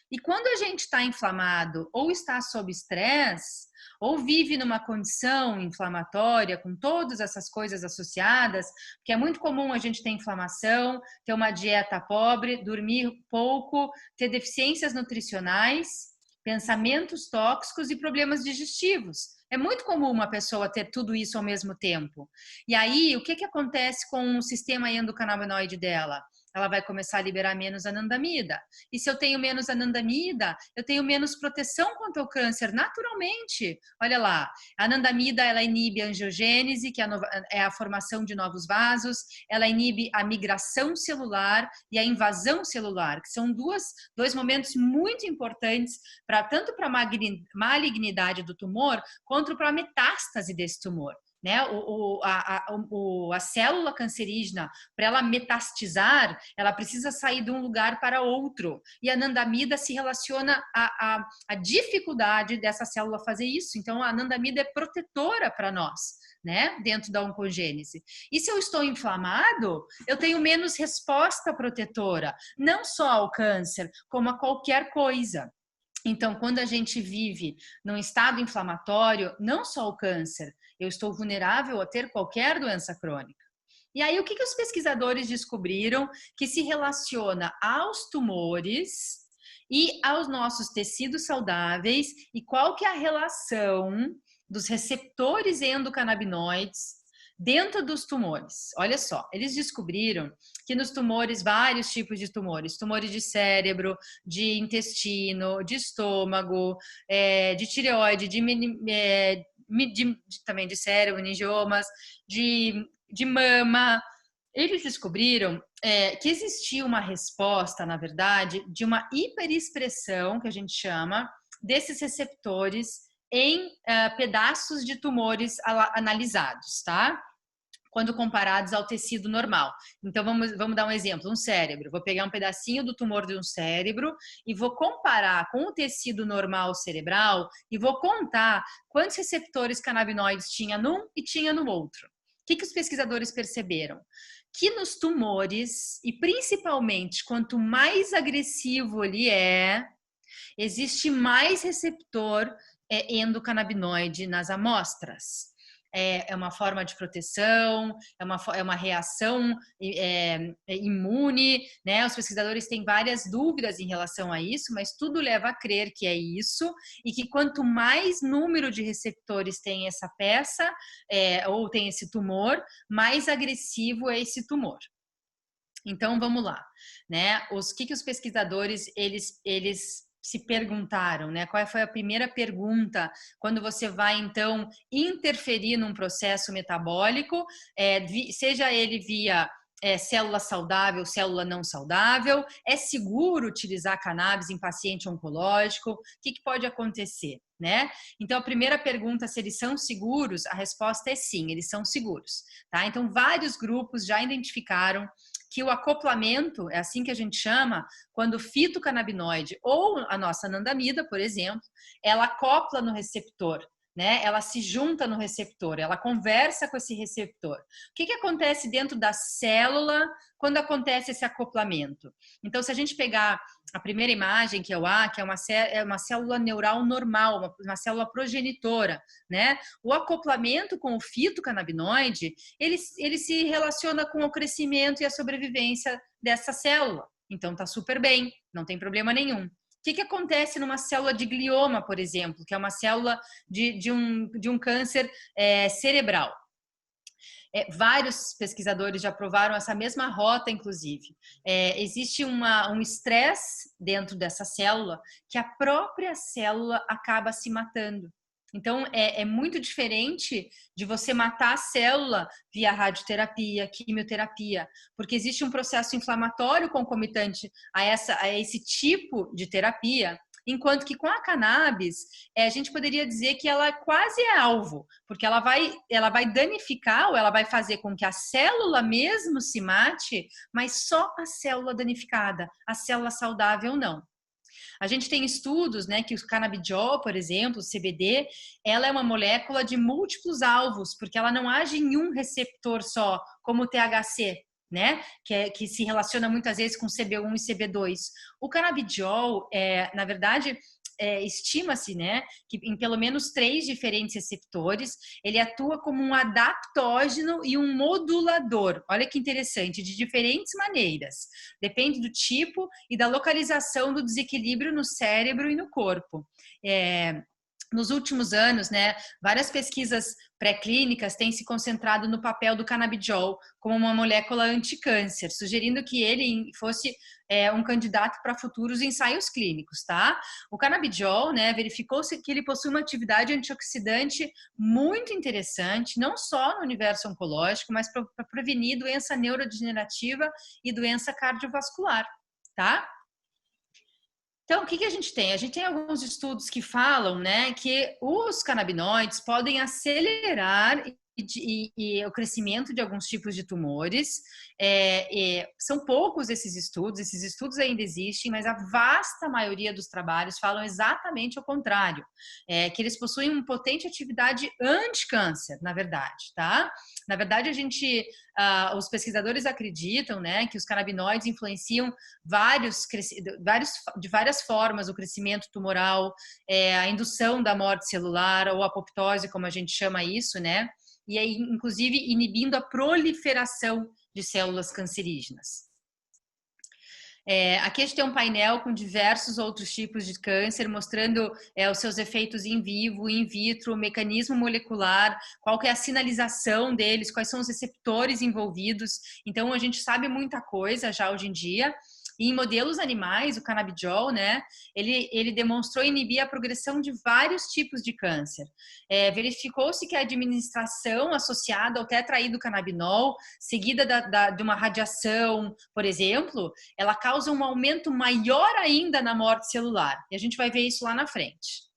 E quando a gente está inflamado ou está sob estresse, ou vive numa condição inflamatória com todas essas coisas associadas, porque é muito comum a gente ter inflamação, ter uma dieta pobre, dormir pouco, ter deficiências nutricionais, pensamentos tóxicos e problemas digestivos. É muito comum uma pessoa ter tudo isso ao mesmo tempo. E aí, o que acontece com o sistema endocannabinoide dela? Ela vai começar a liberar menos anandamida. E se eu tenho menos anandamida, eu tenho menos proteção contra o câncer, naturalmente. Olha lá, a anandamida, ela inibe a angiogênese, que é a formação de novos vasos, ela inibe a migração celular e a invasão celular, que são dois momentos muito importantes tanto para a malignidade do tumor, quanto para a metástase desse tumor. Né? A célula cancerígena, para ela metastizar, ela precisa sair de um lugar para outro. E a anandamida se relaciona à dificuldade dessa célula fazer isso. Então, a anandamida é protetora para nós, né? Dentro da oncogênese. E se eu estou inflamado, eu tenho menos resposta protetora, não só ao câncer, como a qualquer coisa. Então, quando a gente vive num estado inflamatório, não só o câncer, eu estou vulnerável a ter qualquer doença crônica. E aí, o que os pesquisadores descobriram que se relaciona aos tumores e aos nossos tecidos saudáveis e qual que é a relação dos receptores endocannabinoides dentro dos tumores. Olha só, eles descobriram que nos tumores, vários tipos de tumores de cérebro, de intestino, de estômago, de tireoide, também de cérebro, meningiomas, de mama, eles descobriram que existia uma resposta, na verdade, de uma hiperexpressão, que a gente chama, desses receptores em pedaços de tumores analisados, tá? Quando comparados ao tecido normal. Então, vamos dar um exemplo, um cérebro. Vou pegar um pedacinho do tumor de um cérebro e vou comparar com o tecido normal cerebral e vou contar quantos receptores canabinoides tinha num e tinha no outro. O que os pesquisadores perceberam? Que nos tumores, e principalmente quanto mais agressivo ele existe mais receptor endocannabinoide nas amostras. É uma forma de proteção, é uma reação imune, né? Os pesquisadores têm várias dúvidas em relação a isso, mas tudo leva a crer que é isso, e que quanto mais número de receptores tem essa peça, ou tem esse tumor, mais agressivo é esse tumor. Então, vamos lá, né? O que os pesquisadores, eles se perguntaram, né? Qual foi a primeira pergunta quando você vai, então, interferir num processo metabólico, seja ele via célula saudável, célula não saudável, é seguro utilizar cannabis em paciente oncológico? O que pode acontecer, né? Então, a primeira pergunta, se eles são seguros, a resposta é sim, eles são seguros, tá? Então, vários grupos já identificaram que o acoplamento, é assim que a gente chama, quando o fitocannabinoide ou a nossa anandamida, por exemplo, ela acopla no receptor, né? Ela se junta no receptor, ela conversa com esse receptor. O que acontece dentro da célula quando acontece esse acoplamento? Então, se a gente pegar a primeira imagem, que é o A, que é uma célula neural normal, uma célula progenitora, né? O acoplamento com o fitocannabinoide, ele se relaciona com o crescimento e a sobrevivência dessa célula. Então, tá super bem, não tem problema nenhum. O que acontece numa célula de glioma, por exemplo, que é uma célula de um câncer cerebral? Vários pesquisadores já provaram essa mesma rota, inclusive. Existe um estresse dentro dessa célula que a própria célula acaba se matando. Então, é muito diferente de você matar a célula via radioterapia, quimioterapia, porque existe um processo inflamatório concomitante a esse tipo de terapia, enquanto que com a cannabis, a gente poderia dizer que ela quase é alvo, porque ela vai danificar, ou ela vai fazer com que a célula mesmo se mate, mas só a célula danificada, a célula saudável não. A gente tem estudos, né, que o canabidiol, por exemplo, o CBD, ela é uma molécula de múltiplos alvos, porque ela não age em um receptor só, como o THC, né, que se relaciona muitas vezes com CB1 e CB2. O canabidiol, na verdade, estima-se, né, que em pelo menos 3 diferentes receptores, ele atua como um adaptógeno e um modulador. Olha que interessante, de diferentes maneiras. Depende do tipo e da localização do desequilíbrio no cérebro e no corpo. Nos últimos anos, né, várias pesquisas pré-clínicas têm se concentrado no papel do canabidiol como uma molécula anticâncer, sugerindo que ele fosse um candidato para futuros ensaios clínicos, tá? O canabidiol, né, verificou-se que ele possui uma atividade antioxidante muito interessante, não só no universo oncológico, mas para prevenir doença neurodegenerativa e doença cardiovascular, tá? Então, o que a gente tem? A gente tem alguns estudos que falam, né, que os canabinoides podem acelerar o crescimento de alguns tipos de tumores. São poucos esses estudos ainda existem, mas a vasta maioria dos trabalhos falam exatamente o contrário, que eles possuem uma potente atividade anti-câncer, na verdade, tá? Na verdade, os pesquisadores acreditam, né, que os canabinoides influenciam de várias formas o crescimento tumoral, a indução da morte celular ou apoptose, como a gente chama isso, né? E aí, inclusive, inibindo a proliferação de células cancerígenas. Aqui a gente tem um painel com diversos outros tipos de câncer, mostrando os seus efeitos em vivo, in vitro, o mecanismo molecular, qual que é a sinalização deles, quais são os receptores envolvidos. Então, a gente sabe muita coisa já hoje em dia. E em modelos animais, o canabidiol, né, ele demonstrou inibir a progressão de vários tipos de câncer. Verificou-se que a administração associada ao tetraidrocannabinol, seguida de uma radiação, por exemplo, ela causa um aumento maior ainda na morte celular. E a gente vai ver isso lá na frente.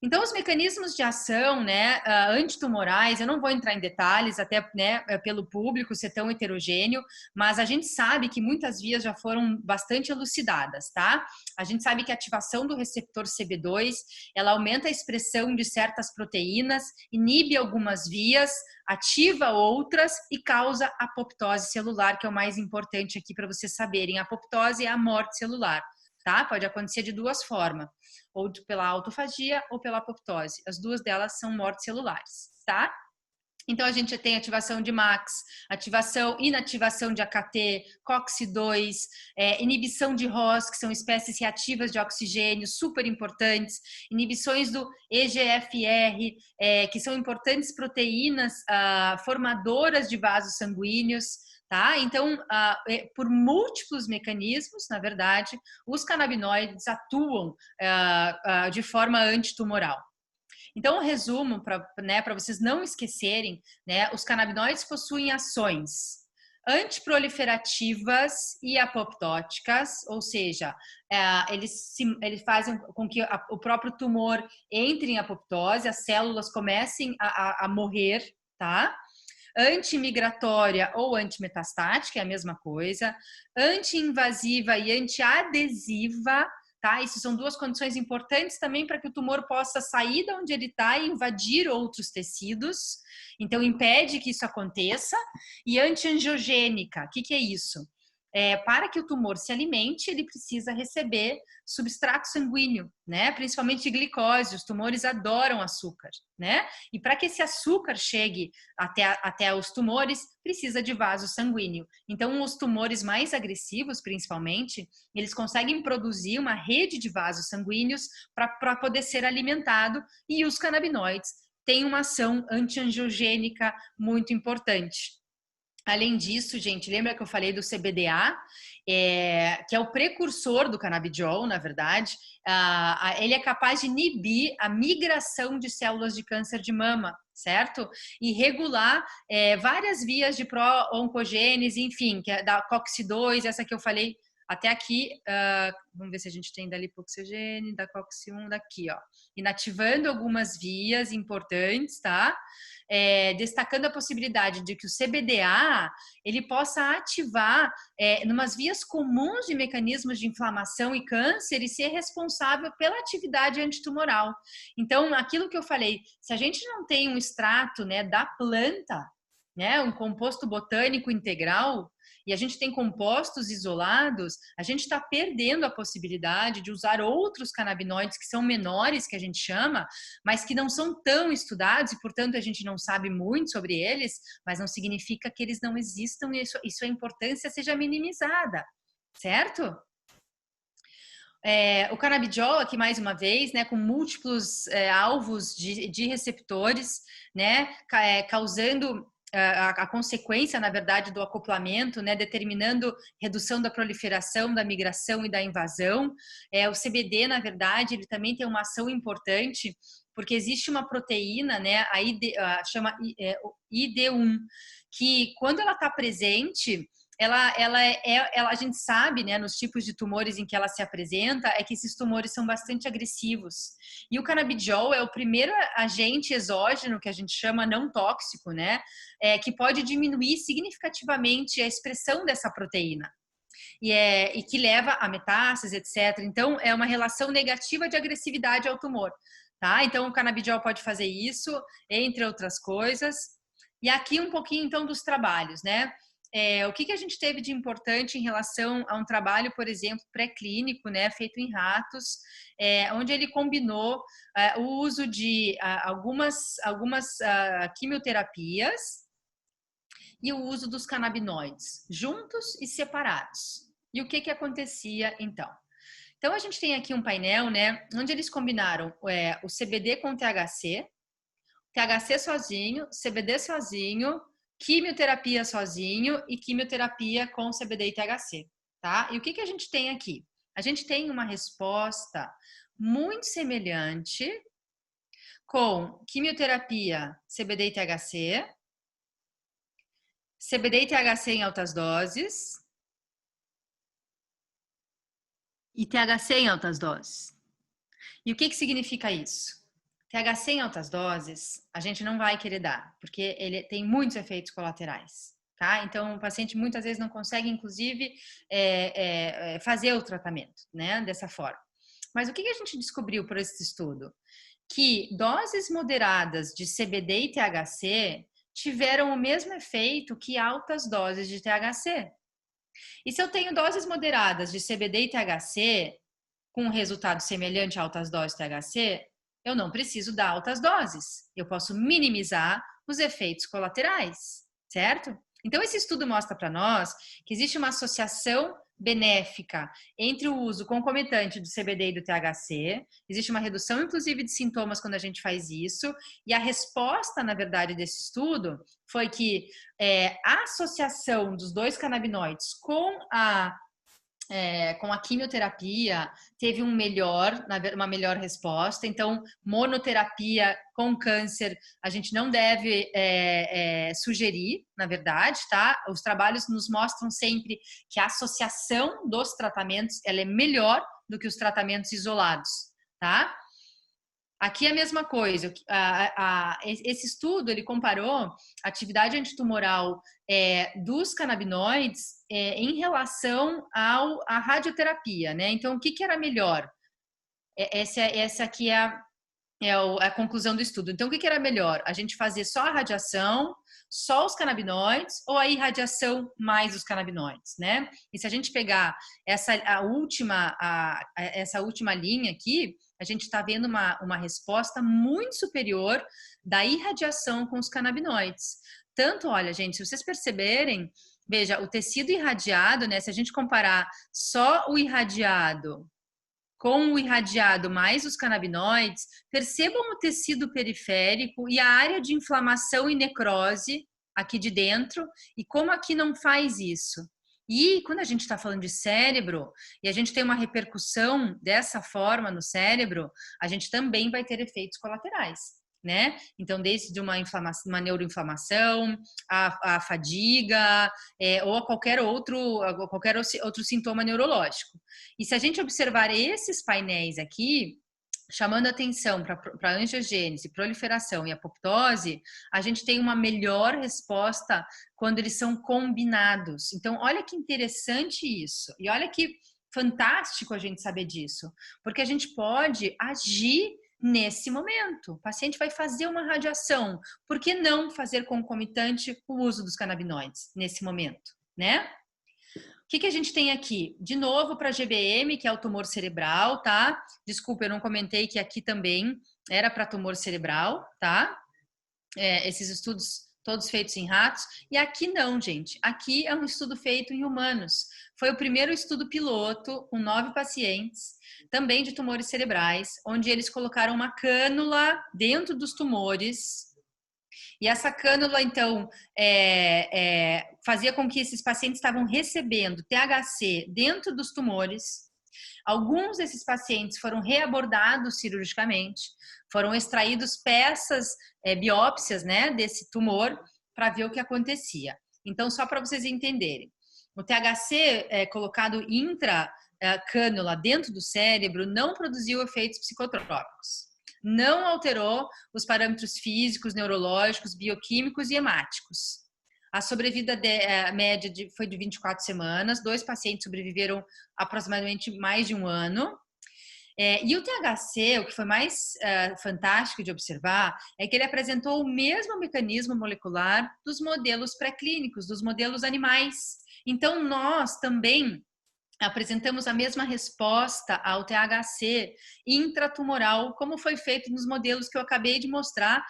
Então, os mecanismos de ação, né, antitumorais, eu não vou entrar em detalhes, até, né, pelo público ser tão heterogêneo, mas a gente sabe que muitas vias já foram bastante elucidadas, tá? A gente sabe que a ativação do receptor CB2, ela aumenta a expressão de certas proteínas, inibe algumas vias, ativa outras e causa apoptose celular, que é o mais importante aqui para vocês saberem. A apoptose é a morte celular. Tá? Pode acontecer de duas formas, ou pela autofagia ou pela apoptose. As duas delas são mortes celulares, tá? Então, a gente tem ativação de MAX, inativação de AKT, COX-2, inibição de ROS, que são espécies reativas de oxigênio, super importantes, inibições do EGFR, que são importantes proteínas formadoras de vasos sanguíneos, tá? Então, por múltiplos mecanismos, na verdade, os canabinoides atuam de forma antitumoral. Então, o resumo, para vocês não esquecerem, né, os canabinoides possuem ações antiproliferativas e apoptóticas, ou seja, eles fazem com que o próprio tumor entre em apoptose, as células comecem a morrer, tá? Antimigratória ou antimetastática, é a mesma coisa, anti-invasiva e antiadesiva, tá? Isso são duas condições importantes também para que o tumor possa sair de onde ele está e invadir outros tecidos, então impede que isso aconteça, e antiangiogênica, o que é isso? Para que o tumor se alimente, ele precisa receber substrato sanguíneo, né? Principalmente glicose, os tumores adoram açúcar, né? E para que esse açúcar chegue até os tumores, precisa de vaso sanguíneo. Então, os tumores mais agressivos, principalmente, eles conseguem produzir uma rede de vasos sanguíneos para poder ser alimentado, e os canabinoides têm uma ação antiangiogênica muito importante. Além disso, gente, lembra que eu falei do CBDA, que é o precursor do canabidiol, na verdade. Ele é capaz de inibir a migração de células de câncer de mama, certo? E regular várias vias de pró-oncogênese, enfim, que é da COX-2, essa que eu falei até aqui. Vamos ver se a gente tem da lipoxigênese, da COX-1, daqui, ó. Inativando algumas vias importantes, tá? Destacando a possibilidade de que o CBDA ele possa ativar numas vias comuns de mecanismos de inflamação e câncer e ser responsável pela atividade antitumoral. Então, aquilo que eu falei, se a gente não tem um extrato, né, da planta, né, um composto botânico integral, e a gente tem compostos isolados, a gente está perdendo a possibilidade de usar outros canabinoides que são menores, que a gente chama, mas que não são tão estudados e, portanto, a gente não sabe muito sobre eles, mas não significa que eles não existam e isso a importância seja minimizada, certo? O canabidiol, aqui mais uma vez, né, com múltiplos alvos de receptores, né, causando a consequência, na verdade, do acoplamento, né, determinando redução da proliferação, da migração e da invasão. O CBD, na verdade, ele também tem uma ação importante, porque existe uma proteína, né, chama ID1, que quando ela está presente, a gente sabe, né, nos tipos de tumores em que ela se apresenta, é que esses tumores são bastante agressivos. E o canabidiol é o primeiro agente exógeno, que a gente chama não tóxico, né, que pode diminuir significativamente a expressão dessa proteína. E que leva a metástase, etc. Então, é uma relação negativa de agressividade ao tumor, tá? Então, o canabidiol pode fazer isso, entre outras coisas. E aqui um pouquinho, então, dos trabalhos, né? O que a gente teve de importante em relação a um trabalho, por exemplo, pré-clínico, né, feito em ratos, onde ele combinou o uso de algumas quimioterapias e o uso dos canabinoides, juntos e separados, E o que que acontecia então? Então a gente tem aqui um painel, né, onde eles combinaram o CBD com o THC sozinho, CBD sozinho, quimioterapia sozinho e quimioterapia com CBD e THC, tá? E o que que a gente tem aqui? A gente tem uma resposta muito semelhante com quimioterapia, CBD e THC, CBD e THC em altas doses e THC em altas doses. E o que que significa isso? THC em altas doses, a gente não vai querer dar, porque ele tem muitos efeitos colaterais, tá? Então, o paciente muitas vezes não consegue, inclusive, fazer o tratamento, né? Dessa forma. Mas o que que a gente descobriu por esse estudo? Que doses moderadas de CBD e THC tiveram o mesmo efeito que altas doses de THC. E se eu tenho doses moderadas de CBD e THC, com um resultado semelhante a altas doses de THC, eu não preciso dar altas doses. Eu posso minimizar os efeitos colaterais, certo? Então, esse estudo mostra para nós que existe uma associação benéfica entre o uso concomitante do CBD e do THC, existe uma redução, inclusive, de sintomas quando a gente faz isso, e a resposta, na verdade, desse estudo foi que a associação dos dois canabinoides com a quimioterapia teve uma melhor resposta. Então, monoterapia com câncer a gente não deve sugerir, na verdade, tá? Os trabalhos nos mostram sempre que a associação dos tratamentos ela é melhor do que os tratamentos isolados, tá? Aqui é a mesma coisa. Esse estudo ele comparou a atividade antitumoral dos canabinoides em relação à radioterapia, né? Então, o que era melhor? Essa aqui é a conclusão do estudo. Então, o que era melhor? A gente fazer só a radiação, só os canabinoides ou a irradiação mais os canabinoides, né? E se a gente pegar essa última linha aqui, a gente está vendo uma resposta muito superior da irradiação com os canabinoides. Tanto, olha, gente, se vocês perceberem, veja, o tecido irradiado, né? Se a gente comparar só o irradiado com o irradiado mais os canabinoides, percebam o tecido periférico e a área de inflamação e necrose aqui de dentro e como aqui não faz isso. E quando a gente está falando de cérebro e a gente tem uma repercussão dessa forma no cérebro, a gente também vai ter efeitos colaterais, né? Então, desde uma neuroinflamação, a fadiga, ou a qualquer outro sintoma neurológico. E se a gente observar esses painéis aqui, chamando atenção para a angiogênese, proliferação e apoptose, a gente tem uma melhor resposta quando eles são combinados. Então, olha que interessante isso. E olha que fantástico a gente saber disso. Porque a gente pode agir nesse momento. O paciente vai fazer uma radiação. Por que não fazer concomitante o uso dos canabinoides nesse momento, né? O que a gente tem aqui? De novo para GBM, que é o tumor cerebral, tá? Desculpa, eu não comentei que aqui também era para tumor cerebral, tá? Esses estudos todos feitos em ratos. E aqui não, gente. Aqui é um estudo feito em humanos. Foi o primeiro estudo piloto com 9 pacientes, também de tumores cerebrais, onde eles colocaram uma cânula dentro dos tumores. E essa cânula, então, fazia com que esses pacientes estavam recebendo THC dentro dos tumores. Alguns desses pacientes foram reabordados cirurgicamente, foram extraídos peças, biópsias, né, desse tumor para ver o que acontecia. Então, só para vocês entenderem, o THC colocado intracânula dentro do cérebro não produziu efeitos psicotrópicos. Não alterou os parâmetros físicos, neurológicos, bioquímicos e hemáticos. A sobrevida média foi de 24 semanas, 2 pacientes sobreviveram aproximadamente mais de 1 ano. E o THC, o que foi mais fantástico de observar, é que ele apresentou o mesmo mecanismo molecular dos modelos pré-clínicos, dos modelos animais. Então, nós também apresentamos a mesma resposta ao THC intratumoral, como foi feito nos modelos que eu acabei de mostrar,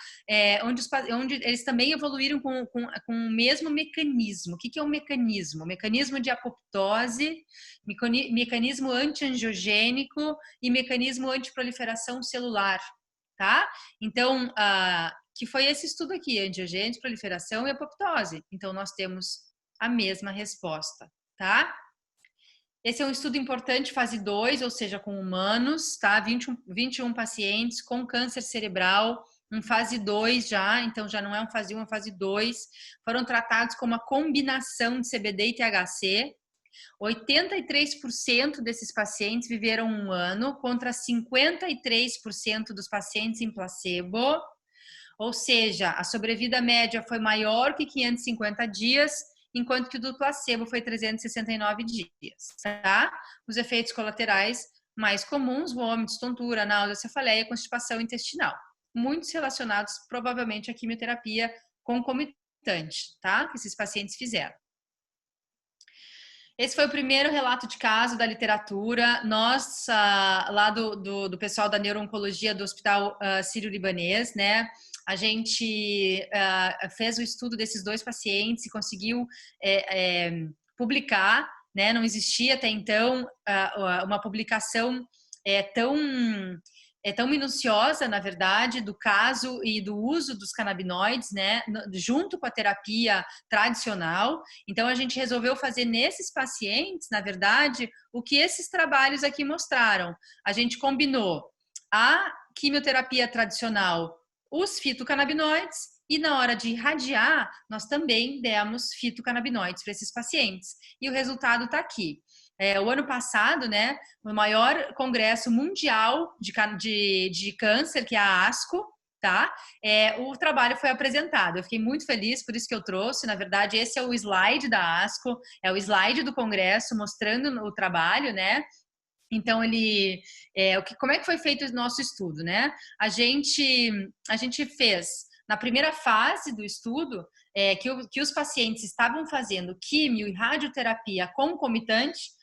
onde eles também evoluíram com o mesmo mecanismo. O que é um mecanismo? Mecanismo de apoptose, mecanismo antiangiogênico e mecanismo antiproliferação celular, tá? Então, que foi esse estudo aqui, angiogênese, proliferação e apoptose. Então, nós temos a mesma resposta, tá? Esse é um estudo importante, fase 2, ou seja, com humanos, tá? 21 pacientes com câncer cerebral, em fase 2 já, então já não é um fase 1, é um fase 2. Foram tratados com uma combinação de CBD e THC. 83% desses pacientes viveram 1 ano, contra 53% dos pacientes em placebo. Ou seja, a sobrevida média foi maior que 550 dias, enquanto que o do placebo foi 369 dias, tá? Os efeitos colaterais mais comuns, vômitos, tontura, náusea, cefaleia, constipação intestinal, muitos relacionados provavelmente à quimioterapia concomitante, tá? Que esses pacientes fizeram. Esse foi o primeiro relato de caso da literatura. Nós, lá do pessoal da neuro-oncologia do Hospital Sírio-Libanês, né? A gente fez o estudo desses 2 pacientes e conseguiu publicar, né? Não existia até então uma publicação tão minuciosa, na verdade, do caso e do uso dos canabinoides, né, junto com a terapia tradicional. Então, a gente resolveu fazer nesses pacientes, na verdade, o que esses trabalhos aqui mostraram. A gente combinou a quimioterapia tradicional, os fitocannabinoides, e na hora de irradiar, nós também demos fitocannabinoides para esses pacientes. E o resultado está aqui. O ano passado, né, o maior congresso mundial de câncer, que é a ASCO, tá? O trabalho foi apresentado. Eu fiquei muito feliz, por isso que eu trouxe. Na verdade, esse é o slide da ASCO, é o slide do congresso mostrando o trabalho, né? Então, como é que foi feito o nosso estudo, né? A gente fez, na primeira fase do estudo, que os pacientes estavam fazendo químio e radioterapia concomitante.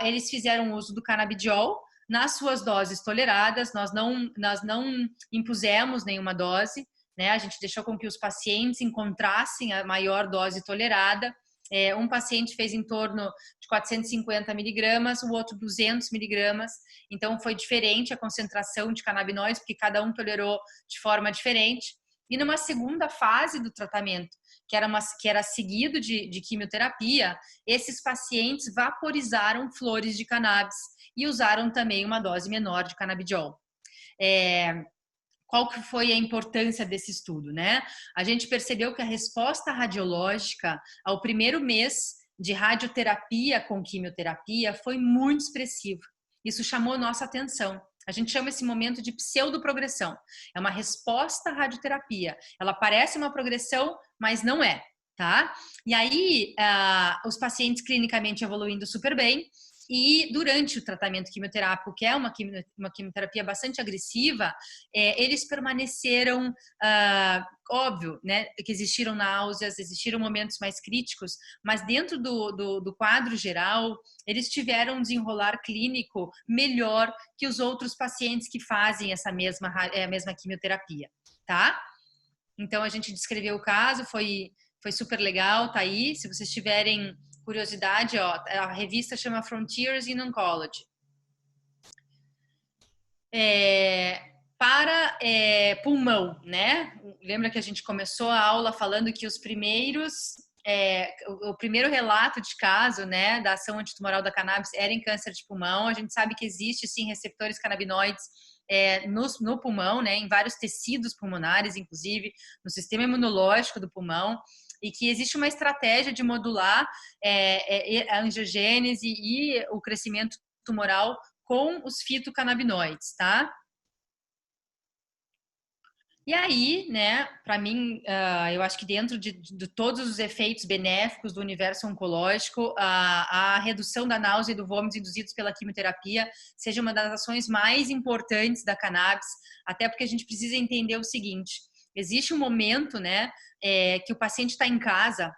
Eles fizeram uso do canabidiol nas suas doses toleradas. Nós não impusemos nenhuma dose, né? A gente deixou com que os pacientes encontrassem a maior dose tolerada. Um paciente fez em torno de 450 miligramas, o outro 200 miligramas. Então, foi diferente a concentração de canabinoides, porque cada um tolerou de forma diferente. E numa segunda fase do tratamento, que era seguido de quimioterapia, esses pacientes vaporizaram flores de cannabis e usaram também uma dose menor de canabidiol. Qual que foi a importância desse estudo, né? A gente percebeu que a resposta radiológica ao primeiro mês de radioterapia com quimioterapia foi muito expressiva. Isso chamou nossa atenção. A gente chama esse momento de pseudoprogressão. É uma resposta à radioterapia. Ela parece uma progressão, mas não é, tá? E aí, os pacientes clinicamente evoluindo super bem, e durante o tratamento quimioterápico, que é uma quimioterapia bastante agressiva, eles permaneceram, óbvio, né, que existiram náuseas, existiram momentos mais críticos, mas dentro do quadro geral, eles tiveram um desenrolar clínico melhor que os outros pacientes que fazem essa mesma quimioterapia, tá? Então, a gente descreveu o caso, foi super legal, tá aí. Se vocês tiverem curiosidade, ó, a revista chama Frontiers in Oncology. Para pulmão, né? Lembra que a gente começou a aula falando que o primeiro relato de caso, né, da ação antitumoral da cannabis era em câncer de pulmão. A gente sabe que existe, sim, receptores canabinoides no pulmão, né, em vários tecidos pulmonares, inclusive no sistema imunológico do pulmão, e que existe uma estratégia de modular a angiogênese e o crescimento tumoral com os fitocannabinoides, tá? E aí, né, para mim, eu acho que dentro de todos os efeitos benéficos do universo oncológico, a redução da náusea e do vômito induzidos pela quimioterapia seja uma das ações mais importantes da cannabis, até porque a gente precisa entender o seguinte: existe um momento, né, que o paciente está em casa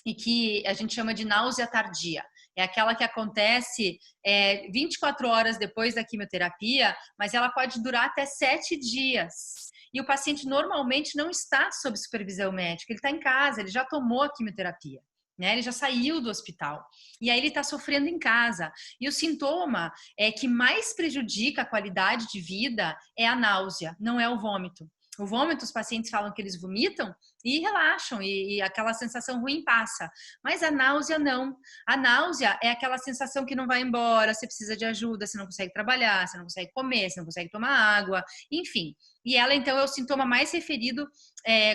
e que a gente chama de náusea tardia. é aquela que acontece 24 horas depois da quimioterapia, mas ela pode durar até 7 dias. E o paciente normalmente não está sob supervisão médica, ele está em casa, ele já tomou a quimioterapia. Né? Ele já saiu do hospital e aí ele está sofrendo em casa. E o sintoma que mais prejudica a qualidade de vida é a náusea, não é o vômito. O vômito, os pacientes falam que eles vomitam e relaxam e aquela sensação ruim passa. Mas a náusea não. A náusea é aquela sensação que não vai embora, você precisa de ajuda, você não consegue trabalhar, você não consegue comer, você não consegue tomar água, enfim. E ela, então, é o sintoma mais referido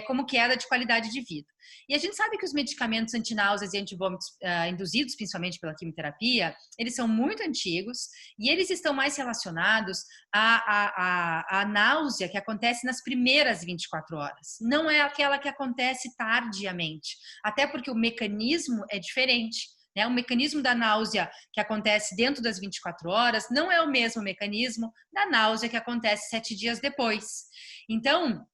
como queda de qualidade de vida. E a gente sabe que os medicamentos antináuseas e antivômitos induzidos, principalmente pela quimioterapia, eles são muito antigos e eles estão mais relacionados à náusea que acontece nas primeiras 24 horas. Não é aquela que acontece tardiamente, até porque o mecanismo é diferente. O mecanismo da náusea que acontece dentro das 24 horas não é o mesmo mecanismo da náusea que acontece 7 dias depois. Então,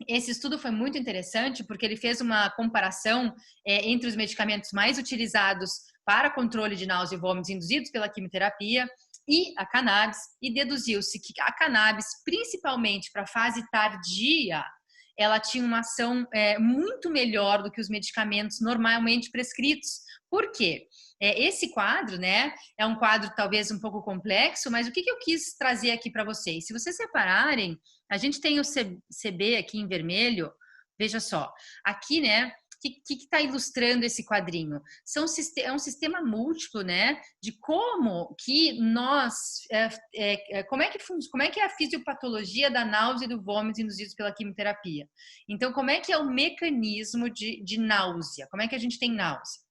esse estudo foi muito interessante porque ele fez uma comparação entre os medicamentos mais utilizados para controle de náusea e vômitos induzidos pela quimioterapia e a cannabis, e deduziu-se que a cannabis, principalmente para a fase tardia, ela tinha uma ação muito melhor do que os medicamentos normalmente prescritos. Por quê? Esse quadro, né, é um quadro talvez um pouco complexo, mas o que eu quis trazer aqui para vocês? Se vocês separarem, a gente tem o CB aqui em vermelho, veja só, aqui, né, o que está ilustrando esse quadrinho? É um sistema múltiplo, né, de como que nós, como é que é a fisiopatologia da náusea e do vômito induzidos pela quimioterapia. Então, como é que é o mecanismo de náusea? Como é que a gente tem náusea?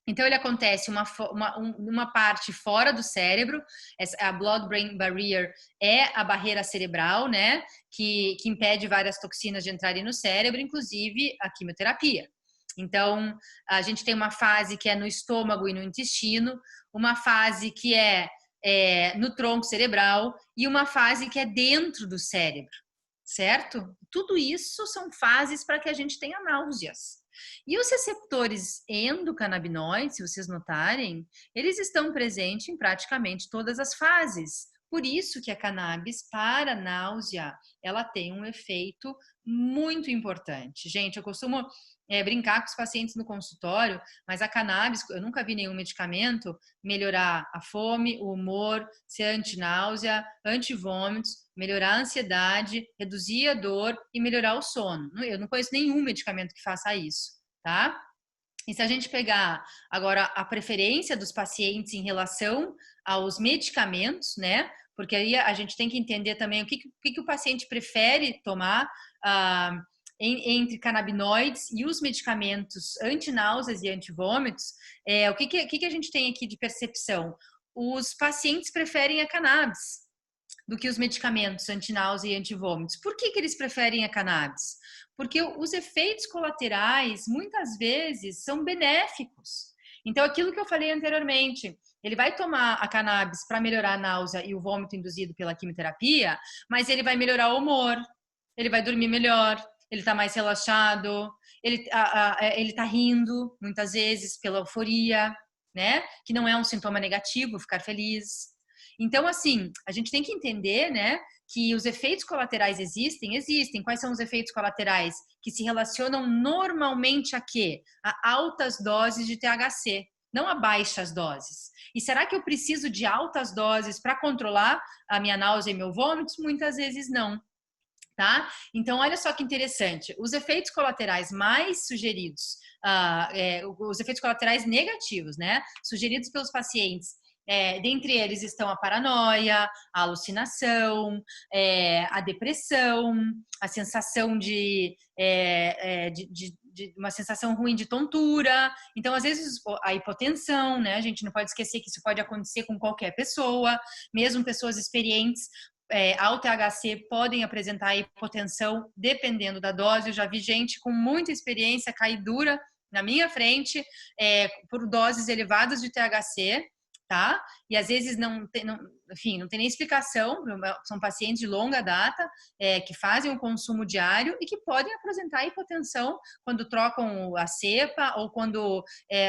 Então, ele acontece uma parte fora do cérebro, a blood-brain barrier é a barreira cerebral, né, que impede várias toxinas de entrarem no cérebro, inclusive a quimioterapia. Então, a gente tem uma fase que é no estômago e no intestino, uma fase que é no tronco cerebral e uma fase que é dentro do cérebro, certo? Tudo isso são fases para que a gente tenha náuseas. E os receptores endocannabinoides, se vocês notarem, eles estão presentes em praticamente todas as fases. Por isso que a cannabis para a náusea, ela tem um efeito muito importante. Gente, eu costumo brincar com os pacientes no consultório, mas a cannabis, eu nunca vi nenhum medicamento melhorar a fome, o humor, ser anti-náusea, anti-vômitos, melhorar a ansiedade, reduzir a dor e melhorar o sono. Eu não conheço nenhum medicamento que faça isso, tá? E se a gente pegar agora a preferência dos pacientes em relação aos medicamentos, né? Porque aí a gente tem que entender também o que o paciente prefere tomar entre canabinoides e os medicamentos antináuseas e antivômitos. O que a gente tem aqui de percepção? Os pacientes preferem a cannabis do que os medicamentos antináusea e antivômitos. Por que eles preferem a cannabis? Porque os efeitos colaterais, muitas vezes, são benéficos. Então, aquilo que eu falei anteriormente, ele vai tomar a cannabis para melhorar a náusea e o vômito induzido pela quimioterapia, mas ele vai melhorar o humor, ele vai dormir melhor, ele está mais relaxado, ele está rindo, muitas vezes, pela euforia, né? Que não é um sintoma negativo, ficar feliz. Então, assim, a gente tem que entender, né, que os efeitos colaterais existem. Quais são os efeitos colaterais? Que se relacionam normalmente a quê? A altas doses de THC, não a baixas doses. E será que eu preciso de altas doses para controlar a minha náusea e meu vômito? Muitas vezes não. Tá? Então, olha só que interessante. Os efeitos colaterais mais sugeridos, os efeitos colaterais negativos, né, sugeridos pelos pacientes, dentre eles estão a paranoia, a alucinação, a depressão, a sensação de uma sensação ruim de tontura. Então, às vezes, a hipotensão, né? A gente não pode esquecer que isso pode acontecer com qualquer pessoa, mesmo pessoas experientes. Ao THC podem apresentar hipotensão dependendo da dose. Eu já vi gente com muita experiência cair dura na minha frente por doses elevadas de THC, tá? E às vezes enfim, não tem nem explicação, são pacientes de longa data, que fazem o consumo diário e que podem apresentar hipotensão quando trocam a cepa ou quando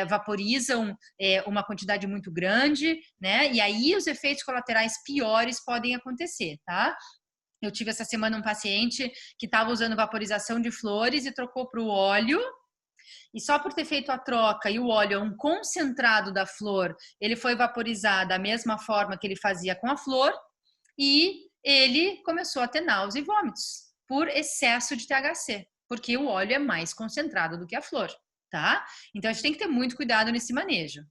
vaporizam uma quantidade muito grande, né? E aí os efeitos colaterais piores podem acontecer, tá? Eu tive essa semana um paciente que estava usando vaporização de flores e trocou para o óleo. E só por ter feito a troca e o óleo é um concentrado da flor, ele foi vaporizar da mesma forma que ele fazia com a flor e ele começou a ter náusea e vômitos por excesso de THC, porque o óleo é mais concentrado do que a flor, tá? Então a gente tem que ter muito cuidado nesse manejo.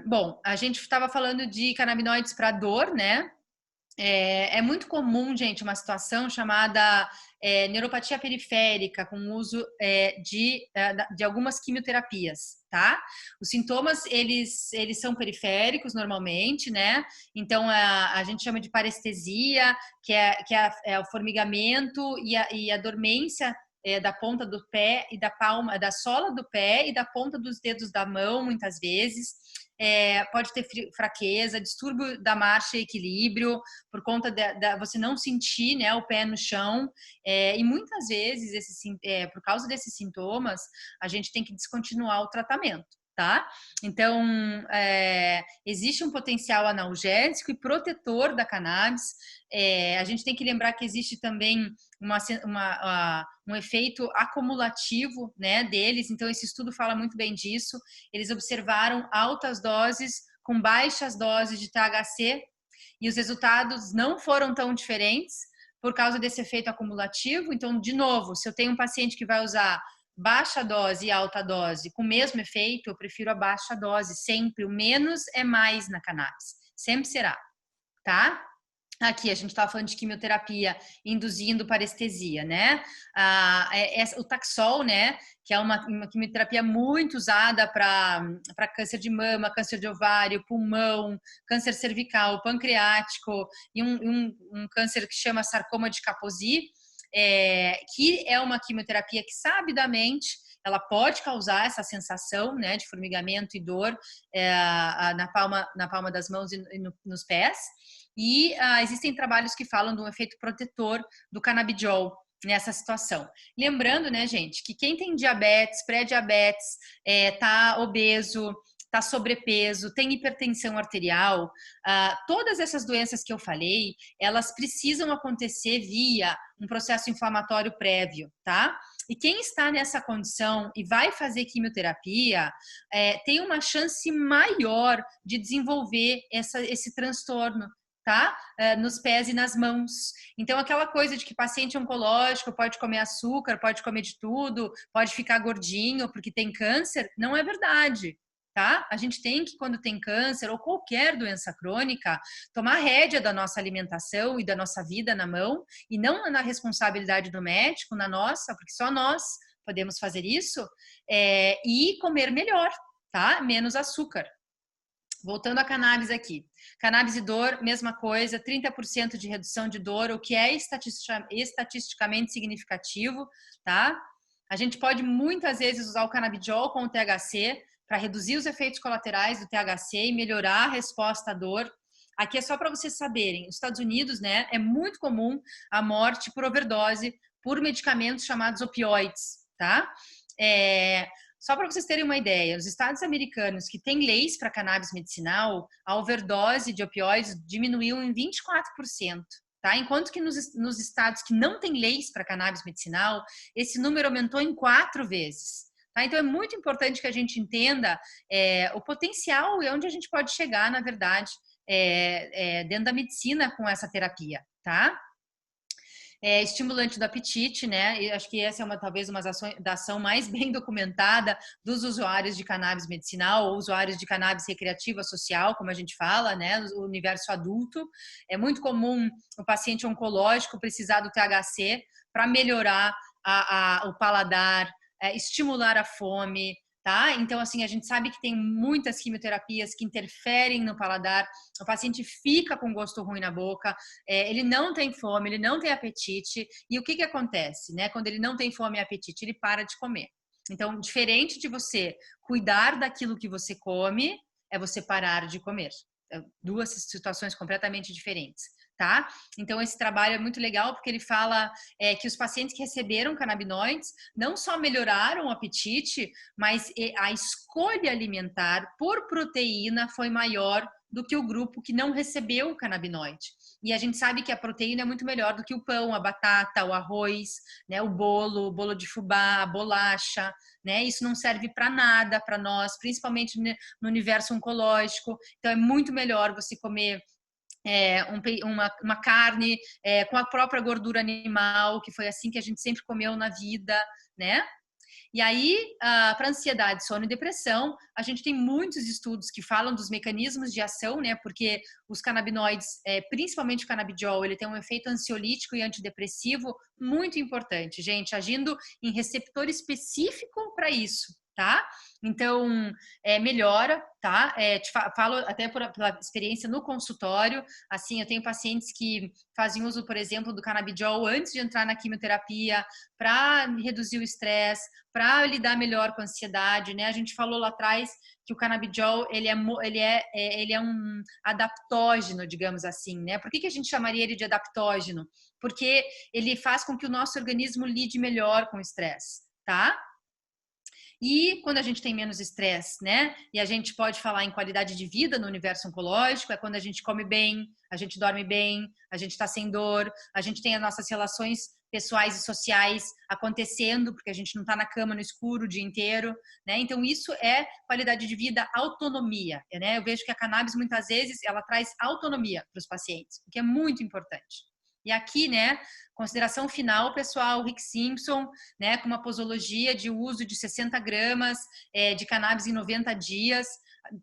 Bom, a gente estava falando de canabinoides para dor, né? É muito comum, gente, uma situação chamada neuropatia periférica com o uso de algumas quimioterapias, tá? Os sintomas, eles são periféricos normalmente, né? Então, a gente chama de parestesia, que é o formigamento e a dormência da ponta do pé e da palma, da sola do pé e da ponta dos dedos da mão, muitas vezes. Pode ter fraqueza, distúrbio da marcha e equilíbrio, por conta de você não sentir, né, o pé no chão. E muitas vezes, por causa desses sintomas, a gente tem que descontinuar o tratamento. Tá? Então, existe um potencial analgésico e protetor da cannabis. A gente tem que lembrar que existe também um efeito acumulativo, né, deles. Então, esse estudo fala muito bem disso. Eles observaram altas doses com baixas doses de THC e os resultados não foram tão diferentes por causa desse efeito acumulativo. Então, de novo, se eu tenho um paciente que vai usar baixa dose e alta dose com o mesmo efeito, eu prefiro a baixa dose, sempre. O menos é mais na cannabis, sempre será, tá? Aqui a gente estava falando de quimioterapia induzindo parestesia, né? O Taxol, né? Que é uma quimioterapia muito usada para câncer de mama, câncer de ovário, pulmão, câncer cervical, pancreático e um câncer que chama sarcoma de Kaposi, que é uma quimioterapia que sabidamente ela pode causar essa sensação, né, de formigamento e dor na palma das mãos e nos pés. E existem trabalhos que falam do efeito protetor do canabidiol nessa situação. Lembrando, né, gente, que quem tem diabetes, pré-diabetes, tá obeso, tá sobrepeso, tem hipertensão arterial, todas essas doenças que eu falei, elas precisam acontecer via um processo inflamatório prévio, tá? E quem está nessa condição e vai fazer quimioterapia tem uma chance maior de desenvolver esse transtorno, tá? Nos pés e nas mãos. Então, aquela coisa de que paciente oncológico pode comer açúcar, pode comer de tudo, pode ficar gordinho porque tem câncer, não é verdade. Tá? A gente tem que, quando tem câncer ou qualquer doença crônica, tomar a rédea da nossa alimentação e da nossa vida na mão, e não na responsabilidade do médico, na nossa, porque só nós podemos fazer isso, e comer melhor, tá? Menos açúcar. Voltando à cannabis aqui. Cannabis e dor, mesma coisa, 30% de redução de dor, o que é estatisticamente significativo, tá? A gente pode muitas vezes usar o canabidiol com o THC para reduzir os efeitos colaterais do THC e melhorar a resposta à dor. Aqui é só para vocês saberem, nos Estados Unidos, né, é muito comum a morte por overdose por medicamentos chamados opioides, tá? Só para vocês terem uma ideia, os estados americanos que têm leis para cannabis medicinal, a overdose de opioides diminuiu em 24%. Tá? Enquanto que nos estados que não têm leis para cannabis medicinal, esse número aumentou em 4 vezes. Tá? Então, é muito importante que a gente entenda o potencial e onde a gente pode chegar, na verdade, dentro da medicina com essa terapia. Tá? Estimulante do apetite, né? E acho que essa é talvez uma ação mais bem documentada dos usuários de cannabis medicinal ou usuários de cannabis recreativa social, como a gente fala, né? O universo adulto. É muito comum o paciente oncológico precisar do THC para melhorar o paladar, estimular a fome, tá? Então, assim, a gente sabe que tem muitas quimioterapias que interferem no paladar, o paciente fica com gosto ruim na boca, ele não tem fome, ele não tem apetite, e o que acontece, né? Quando ele não tem fome e apetite, ele para de comer. Então, diferente de você cuidar daquilo que você come, é você parar de comer. Duas situações completamente diferentes, tá? Então, esse trabalho é muito legal porque ele fala que os pacientes que receberam canabinoides não só melhoraram o apetite, mas a escolha alimentar por proteína foi maior do que o grupo que não recebeu o canabinoide. E a gente sabe que a proteína é muito melhor do que o pão, a batata, o arroz, né, o bolo de fubá, a bolacha, né? Isso não serve para nada para nós, principalmente no universo oncológico. Então é muito melhor você comer uma carne com a própria gordura animal, que foi assim que a gente sempre comeu na vida, né? E aí, para ansiedade, sono e depressão, a gente tem muitos estudos que falam dos mecanismos de ação, né? Porque os canabinoides, principalmente o canabidiol, ele tem um efeito ansiolítico e antidepressivo muito importante, gente, agindo em receptor específico para isso, tá? Então, melhora, tá? Falo até pela experiência no consultório, assim, eu tenho pacientes que fazem uso, por exemplo, do canabidiol antes de entrar na quimioterapia para reduzir o estresse, para lidar melhor com a ansiedade, né? A gente falou lá atrás que o canabidiol ele é um adaptógeno, digamos assim, né? Por que a gente chamaria ele de adaptógeno? Porque ele faz com que o nosso organismo lide melhor com o estresse, tá? E quando a gente tem menos estresse, né? E a gente pode falar em qualidade de vida no universo oncológico, é quando a gente come bem, a gente dorme bem, a gente está sem dor, a gente tem as nossas relações pessoais e sociais acontecendo, porque a gente não está na cama no escuro o dia inteiro, né? Então isso é qualidade de vida, autonomia, né? Eu vejo que a cannabis muitas vezes ela traz autonomia para os pacientes, o que é muito importante. E aqui, né, consideração final, pessoal, Rick Simpson, né, com uma posologia de uso de 60 gramas de cannabis em 90 dias.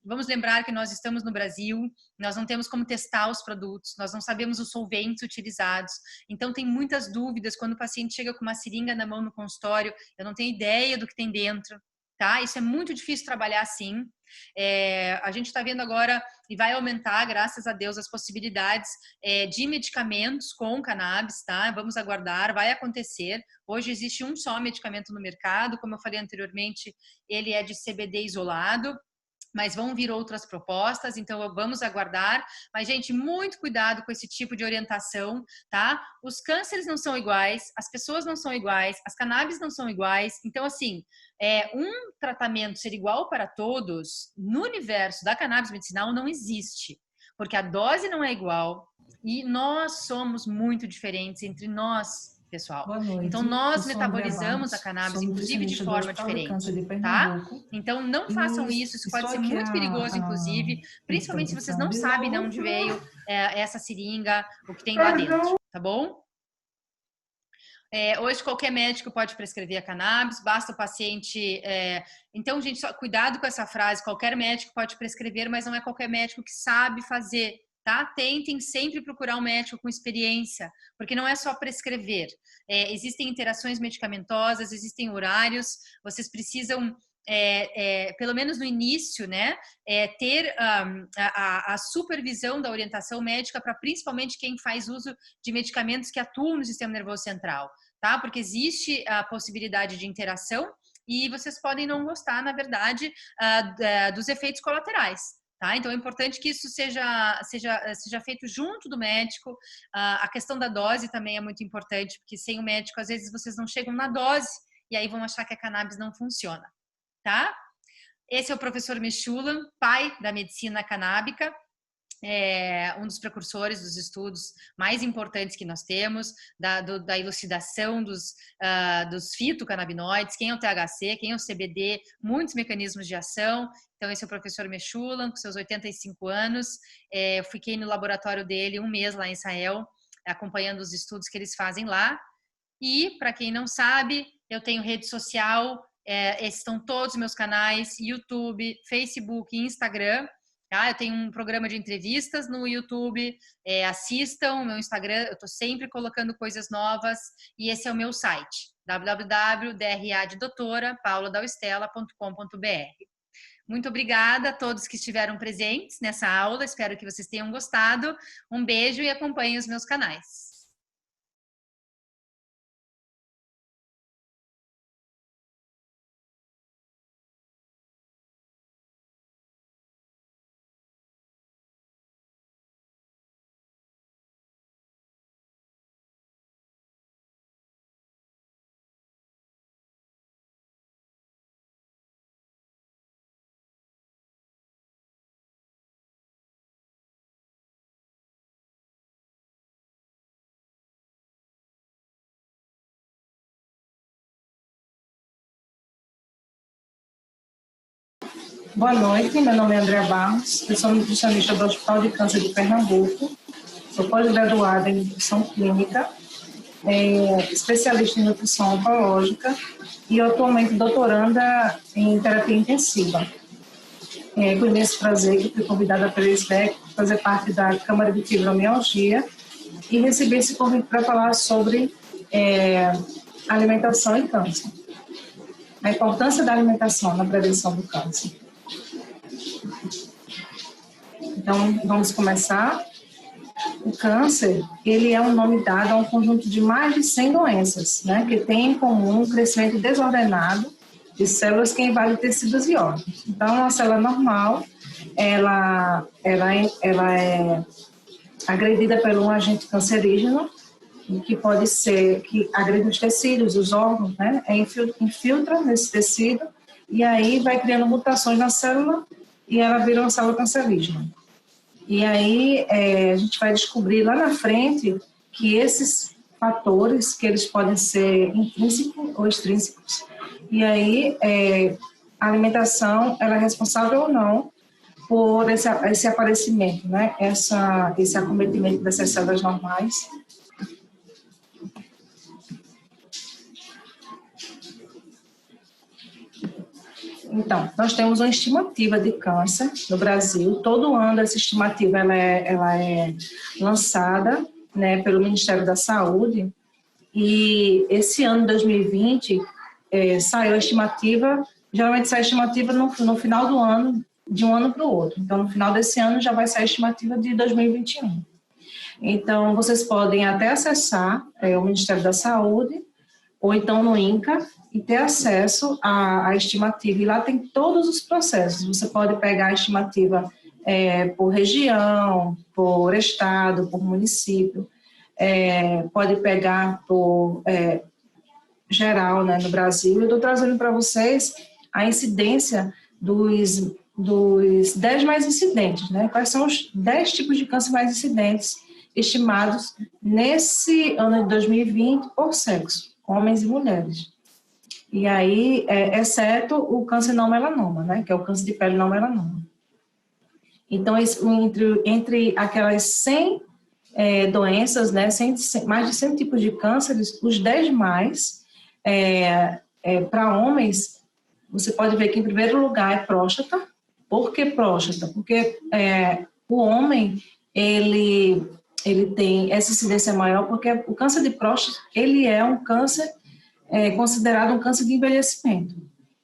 Vamos lembrar que nós estamos no Brasil, nós não temos como testar os produtos, nós não sabemos os solventes utilizados, então tem muitas dúvidas quando o paciente chega com uma seringa na mão no consultório, eu não tenho ideia do que tem dentro, tá? Isso é muito difícil trabalhar assim. A gente está vendo agora e vai aumentar, graças a Deus, as possibilidades de medicamentos com cannabis, tá? Vamos aguardar, vai acontecer. Hoje existe um só medicamento no mercado, como eu falei anteriormente, ele é de CBD isolado, mas vão vir outras propostas, então vamos aguardar. Mas, gente, muito cuidado com esse tipo de orientação, tá? Os cânceres não são iguais, as pessoas não são iguais, as cannabis não são iguais. Então, assim, um tratamento ser igual para todos, no universo da cannabis medicinal não existe, porque a dose não é igual e nós somos muito diferentes entre nós, pessoal. Boa noite. Então, nós Eu sou Andrea metabolizamos Barros, a cannabis, sou inclusive de nutricionista do forma Hospital do diferente, Câncer de tá? Pernambuco. Então, não façam isso Estou pode ser aqui muito perigoso, inclusive, principalmente se vocês não sabem de onde veio essa seringa, o que tem lá dentro, tá bom? Hoje qualquer médico pode prescrever a cannabis, basta o paciente... Então, gente, só cuidado com essa frase, qualquer médico pode prescrever, mas não é qualquer médico que sabe fazer, tá? Tentem sempre procurar um médico com experiência, porque não é só prescrever. Existem interações medicamentosas, existem horários, vocês precisam... pelo menos no início, né, ter a supervisão da orientação médica para principalmente quem faz uso de medicamentos que atuam no sistema nervoso central, tá? Porque existe a possibilidade de interação e vocês podem não gostar, na verdade, dos efeitos colaterais. Tá? Então é importante que isso seja feito junto do médico. A questão da dose também é muito importante, porque sem o médico, às vezes, vocês não chegam na dose e aí vão achar que a cannabis não funciona. Tá? Esse é o professor Mechulam, pai da medicina canábica, um dos precursores dos estudos mais importantes que nós temos, da elucidação dos fitocannabinoides, quem é o THC, quem é o CBD, muitos mecanismos de ação. Então, esse é o professor Mechulam, com seus 85 anos. Eu fiquei no laboratório dele um mês lá em Israel, acompanhando os estudos que eles fazem lá. E, para quem não sabe, eu tenho rede social, esses estão todos os meus canais, YouTube, Facebook e Instagram. Tá? Eu tenho um programa de entrevistas no YouTube, assistam o meu Instagram, eu estou sempre colocando coisas novas, e esse é o meu site, www.dradoutora.pauladaustela.com.br. Muito obrigada a todos que estiveram presentes nessa aula, espero que vocês tenham gostado. Um beijo e acompanhem os meus canais. Boa noite, meu nome é Andréa Barros, eu sou nutricionista do Hospital de Câncer de Pernambuco, sou pós-graduada em nutrição clínica, especialista em nutrição oncológica e atualmente doutoranda em terapia intensiva. Com imenso prazer que fui convidada pela SBEC para fazer parte da Câmara de Fibromialgia e recebi esse convite para falar sobre alimentação e câncer. A importância da alimentação na prevenção do câncer. Então, vamos começar. O câncer, ele é um nome dado a um conjunto de mais de 100 doenças, né, que tem em comum um crescimento desordenado de células que invadem tecidos e órgãos. Então, uma célula normal, ela é agredida por um agente cancerígeno, que pode ser, que agride os tecidos, os órgãos, né, infiltra nesse tecido, e aí vai criando mutações na célula, e ela vira uma célula cancerígena. E aí a gente vai descobrir lá na frente que esses fatores, que eles podem ser intrínsecos ou extrínsecos, e aí a alimentação, ela é responsável ou não por esse aparecimento, né? Esse acometimento dessas células normais. Então, nós temos uma estimativa de câncer no Brasil. Todo ano essa estimativa ela é lançada, né, pelo Ministério da Saúde. E esse ano, 2020, saiu a estimativa. Geralmente sai a estimativa no final do ano, de um ano para o outro. Então, no final desse ano já vai sair a estimativa de 2021. Então, vocês podem até acessar o Ministério da Saúde ou então no INCA e ter acesso à estimativa. E lá tem todos os processos. Você pode pegar a estimativa por região, por estado, por município, pode pegar por geral, né, no Brasil. Eu estou trazendo para vocês a incidência dos 10 mais incidentes, né? Quais são os 10 tipos de câncer mais incidentes estimados nesse ano de 2020 por sexo, homens e mulheres. E aí, exceto o câncer não melanoma, né, que é o câncer de pele não melanoma. Então, entre aquelas 100 doenças, né, mais de 100 tipos de cânceres, os 10 mais, para homens, você pode ver que em primeiro lugar é próstata. Por que próstata? Porque o homem, ele tem essa incidência maior, porque o câncer de próstata, ele é um câncer considerado um câncer de envelhecimento.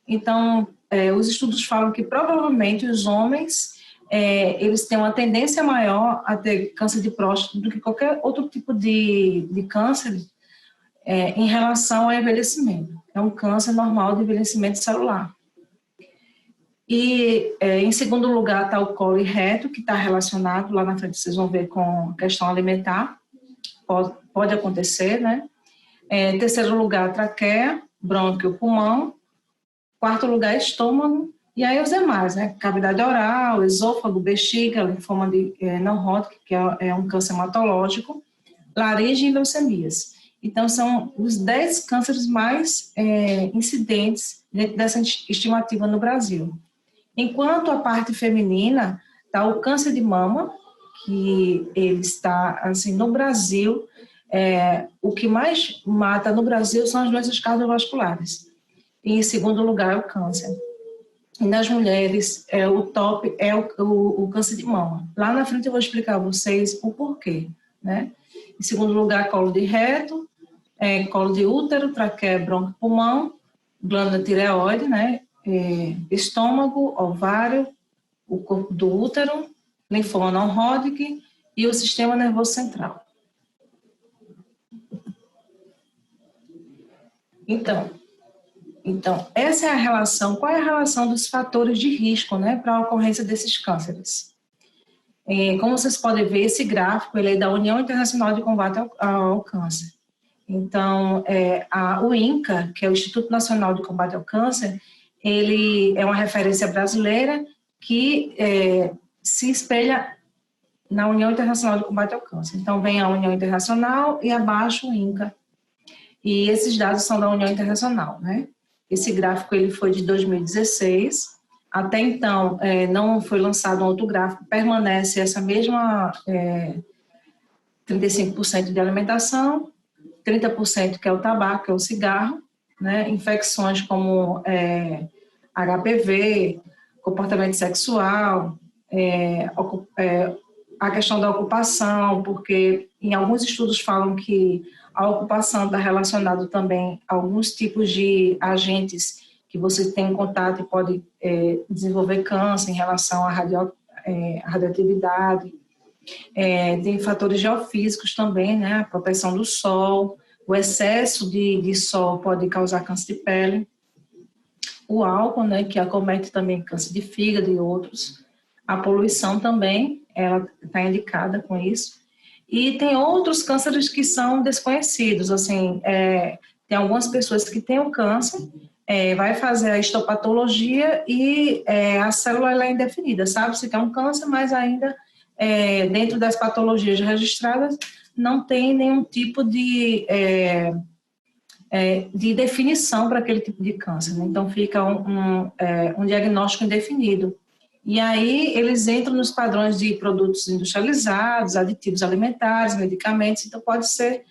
Então, os estudos falam que provavelmente os homens, eles têm uma tendência maior a ter câncer de próstata do que qualquer outro tipo de câncer em relação ao envelhecimento. É um câncer normal de envelhecimento celular. E, em segundo lugar, está o colo e reto, que está relacionado, lá na frente vocês vão ver, com a questão alimentar. Pode acontecer, né? Terceiro lugar, traqueia, brônquio, pulmão. Quarto lugar, estômago. E aí os demais, né? Cavidade oral, esôfago, bexiga, linfoma de não-Hodgkin, que é um câncer hematológico, laringe e leucemias. Então, são os 10 cânceres mais incidentes dentro dessa estimativa no Brasil. Enquanto a parte feminina está o câncer de mama, que ele está, assim, no Brasil, o que mais mata no Brasil são as doenças cardiovasculares. E em segundo lugar é o câncer. E nas mulheres, o top é o câncer de mama. Lá na frente eu vou explicar a vocês o porquê, né? Em segundo lugar, colo de reto, colo de útero, traqueia, brônquio, pulmão, glândula tireoide, né? Estômago, ovário, o corpo do útero, linfoma não-Hodgkin e o sistema nervoso central. Então, essa é a relação. Qual é a relação dos fatores de risco, né, para a ocorrência desses cânceres? Como vocês podem ver, esse gráfico ele é da União Internacional de Combate ao Câncer. Então, o INCA, que é o Instituto Nacional de Combate ao Câncer, ele é uma referência brasileira que se espelha na União Internacional de Combate ao Câncer. Então, vem a União Internacional e abaixo o INCA. E esses dados são da União Internacional, né? Esse gráfico ele foi de 2016 até então não foi lançado um outro gráfico, permanece essa mesma 35% de alimentação, 30% que é o tabaco, que é o cigarro, né? Infecções como HPV, comportamento sexual, a questão da ocupação, porque em alguns estudos falam que a ocupação está relacionada também a alguns tipos de agentes que você tem em contato e pode desenvolver câncer em relação à radioatividade. Tem fatores geofísicos também, né? A proteção do sol, o excesso de sol pode causar câncer de pele, o álcool, né, que acomete também câncer de fígado e outros, a poluição também, ela está indicada com isso, e tem outros cânceres que são desconhecidos, assim, tem algumas pessoas que têm o câncer, vai fazer a histopatologia e a célula ela é indefinida, sabe-se que é um câncer, mas ainda dentro das patologias registradas não tem nenhum tipo de definição para aquele tipo de câncer, né? Então fica um diagnóstico indefinido. E aí eles entram nos padrões de produtos industrializados, aditivos alimentares, medicamentos, então pode ser,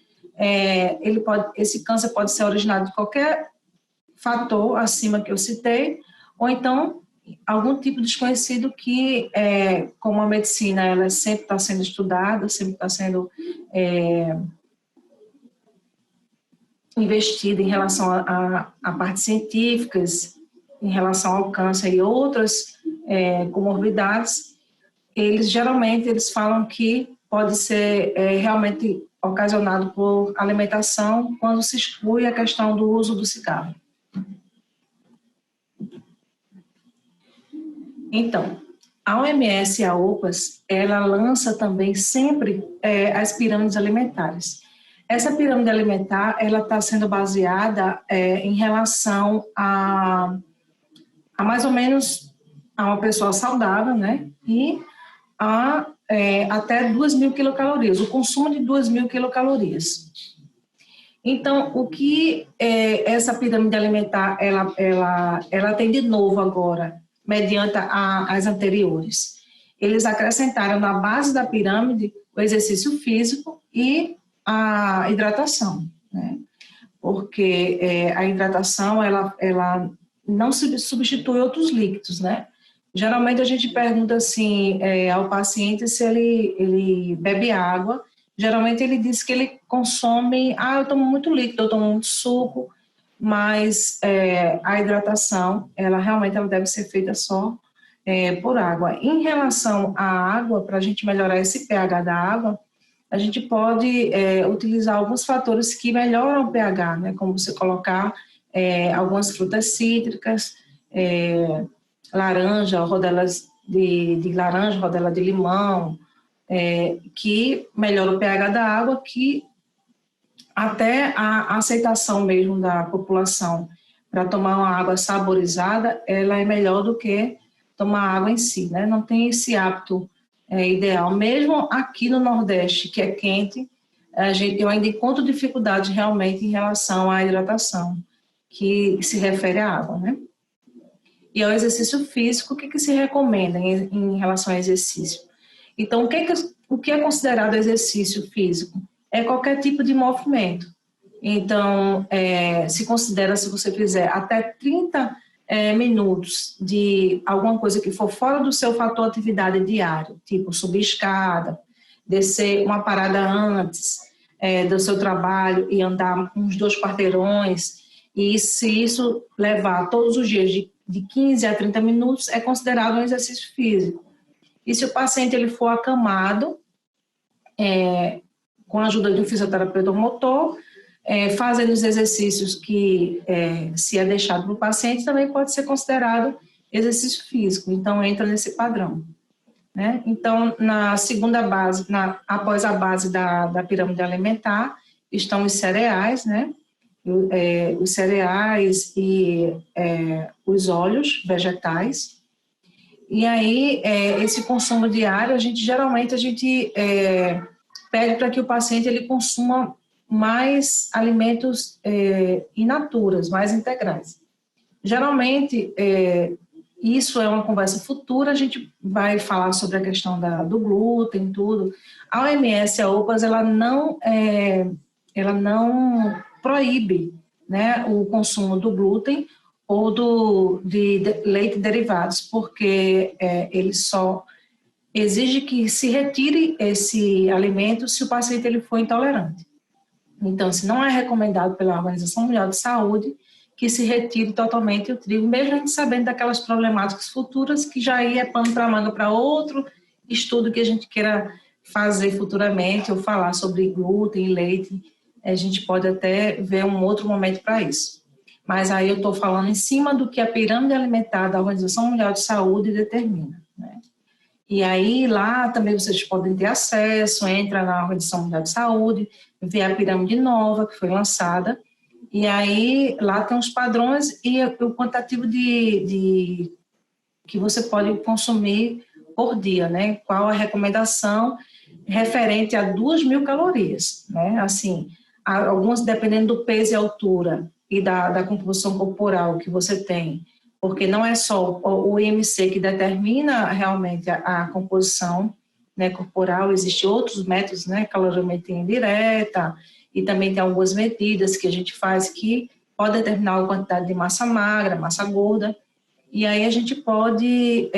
esse câncer pode ser originado de qualquer fator acima que eu citei, ou então algum tipo desconhecido que, como a medicina, ela sempre está sendo estudada, sempre está sendo investida em relação a partes científicas, em relação ao câncer e outras comorbidades, geralmente eles falam que pode ser realmente ocasionado por alimentação quando se exclui a questão do uso do cigarro. Então, a OMS e a OPAS, ela lança também sempre as pirâmides alimentares. Essa pirâmide alimentar, ela está sendo baseada em relação a mais ou menos a uma pessoa saudável, né? E até 2.000 quilocalorias, o consumo de 2.000 quilocalorias. Então, o que essa pirâmide alimentar, ela tem de novo agora, mediante as anteriores. Eles acrescentaram na base da pirâmide o exercício físico e a hidratação, né? Porque a hidratação, ela não substitui outros líquidos, né? Geralmente a gente pergunta assim ao paciente se ele bebe água. Geralmente ele diz que ele consome, eu tomo muito líquido, eu tomo muito suco, mas a hidratação, ela realmente deve ser feita só por água. Em relação à água, para a gente melhorar esse pH da água, a gente pode utilizar alguns fatores que melhoram o pH, né? Como você colocar algumas frutas cítricas, laranja, rodelas de laranja, rodela de limão, que melhora o pH da água, que até a aceitação mesmo da população para tomar uma água saborizada, ela é melhor do que tomar água em si, né? Não tem esse hábito ideal. Mesmo aqui no Nordeste, que é quente, eu ainda encontro dificuldade realmente em relação à hidratação, que se refere à água, né? E ao exercício físico, o que se recomenda em relação ao exercício? Então, o que é considerado exercício físico? É qualquer tipo de movimento. Então, se considera, se você fizer até 30 minutos de alguma coisa que for fora do seu fator atividade diário, tipo subir escada, descer uma parada antes do seu trabalho e andar uns 2 quarteirões, e se isso levar todos os dias de 15 a 30 minutos, é considerado um exercício físico. E se o paciente ele for acamado, com a ajuda de um fisioterapeuta motor, fazendo os exercícios que, se é deixado para o paciente, também pode ser considerado exercício físico. Então, entra nesse padrão, né? Então, na segunda base, após a base da pirâmide alimentar, estão os cereais, né? Os cereais e os óleos vegetais. E aí, esse consumo diário, geralmente a gente pede para que o paciente ele consuma mais alimentos in naturas, mais integrais. Geralmente, isso é uma conversa futura, a gente vai falar sobre a questão do glúten, tudo. A OMS, a OPAS, ela não proíbe, né, o consumo do glúten ou de leite derivados, porque ele só exige que se retire esse alimento se o paciente ele for intolerante. Então, se não é recomendado pela Organização Mundial de Saúde que se retire totalmente o trigo, mesmo a gente sabendo daquelas problemáticas futuras, que já aí é pano para manga para outro estudo que a gente queira fazer futuramente, ou falar sobre glúten e leite, a gente pode até ver um outro momento para isso. Mas aí eu estou falando em cima do que a pirâmide alimentar da Organização Mundial de Saúde determina, né? E aí lá também vocês podem ter acesso, entra na Organização Mundial de Saúde, vê a pirâmide nova que foi lançada, e aí lá tem os padrões e o quantitativo que você pode consumir por dia, né? Qual a recomendação referente a 2.000 calorias, né? Assim, algumas dependendo do peso e altura e da composição corporal que você tem, porque não é só o IMC que determina realmente a composição, né, corporal, existem outros métodos, né, calorimetria indireta, e também tem algumas medidas que a gente faz que pode determinar a quantidade de massa magra, massa gorda, e aí a gente pode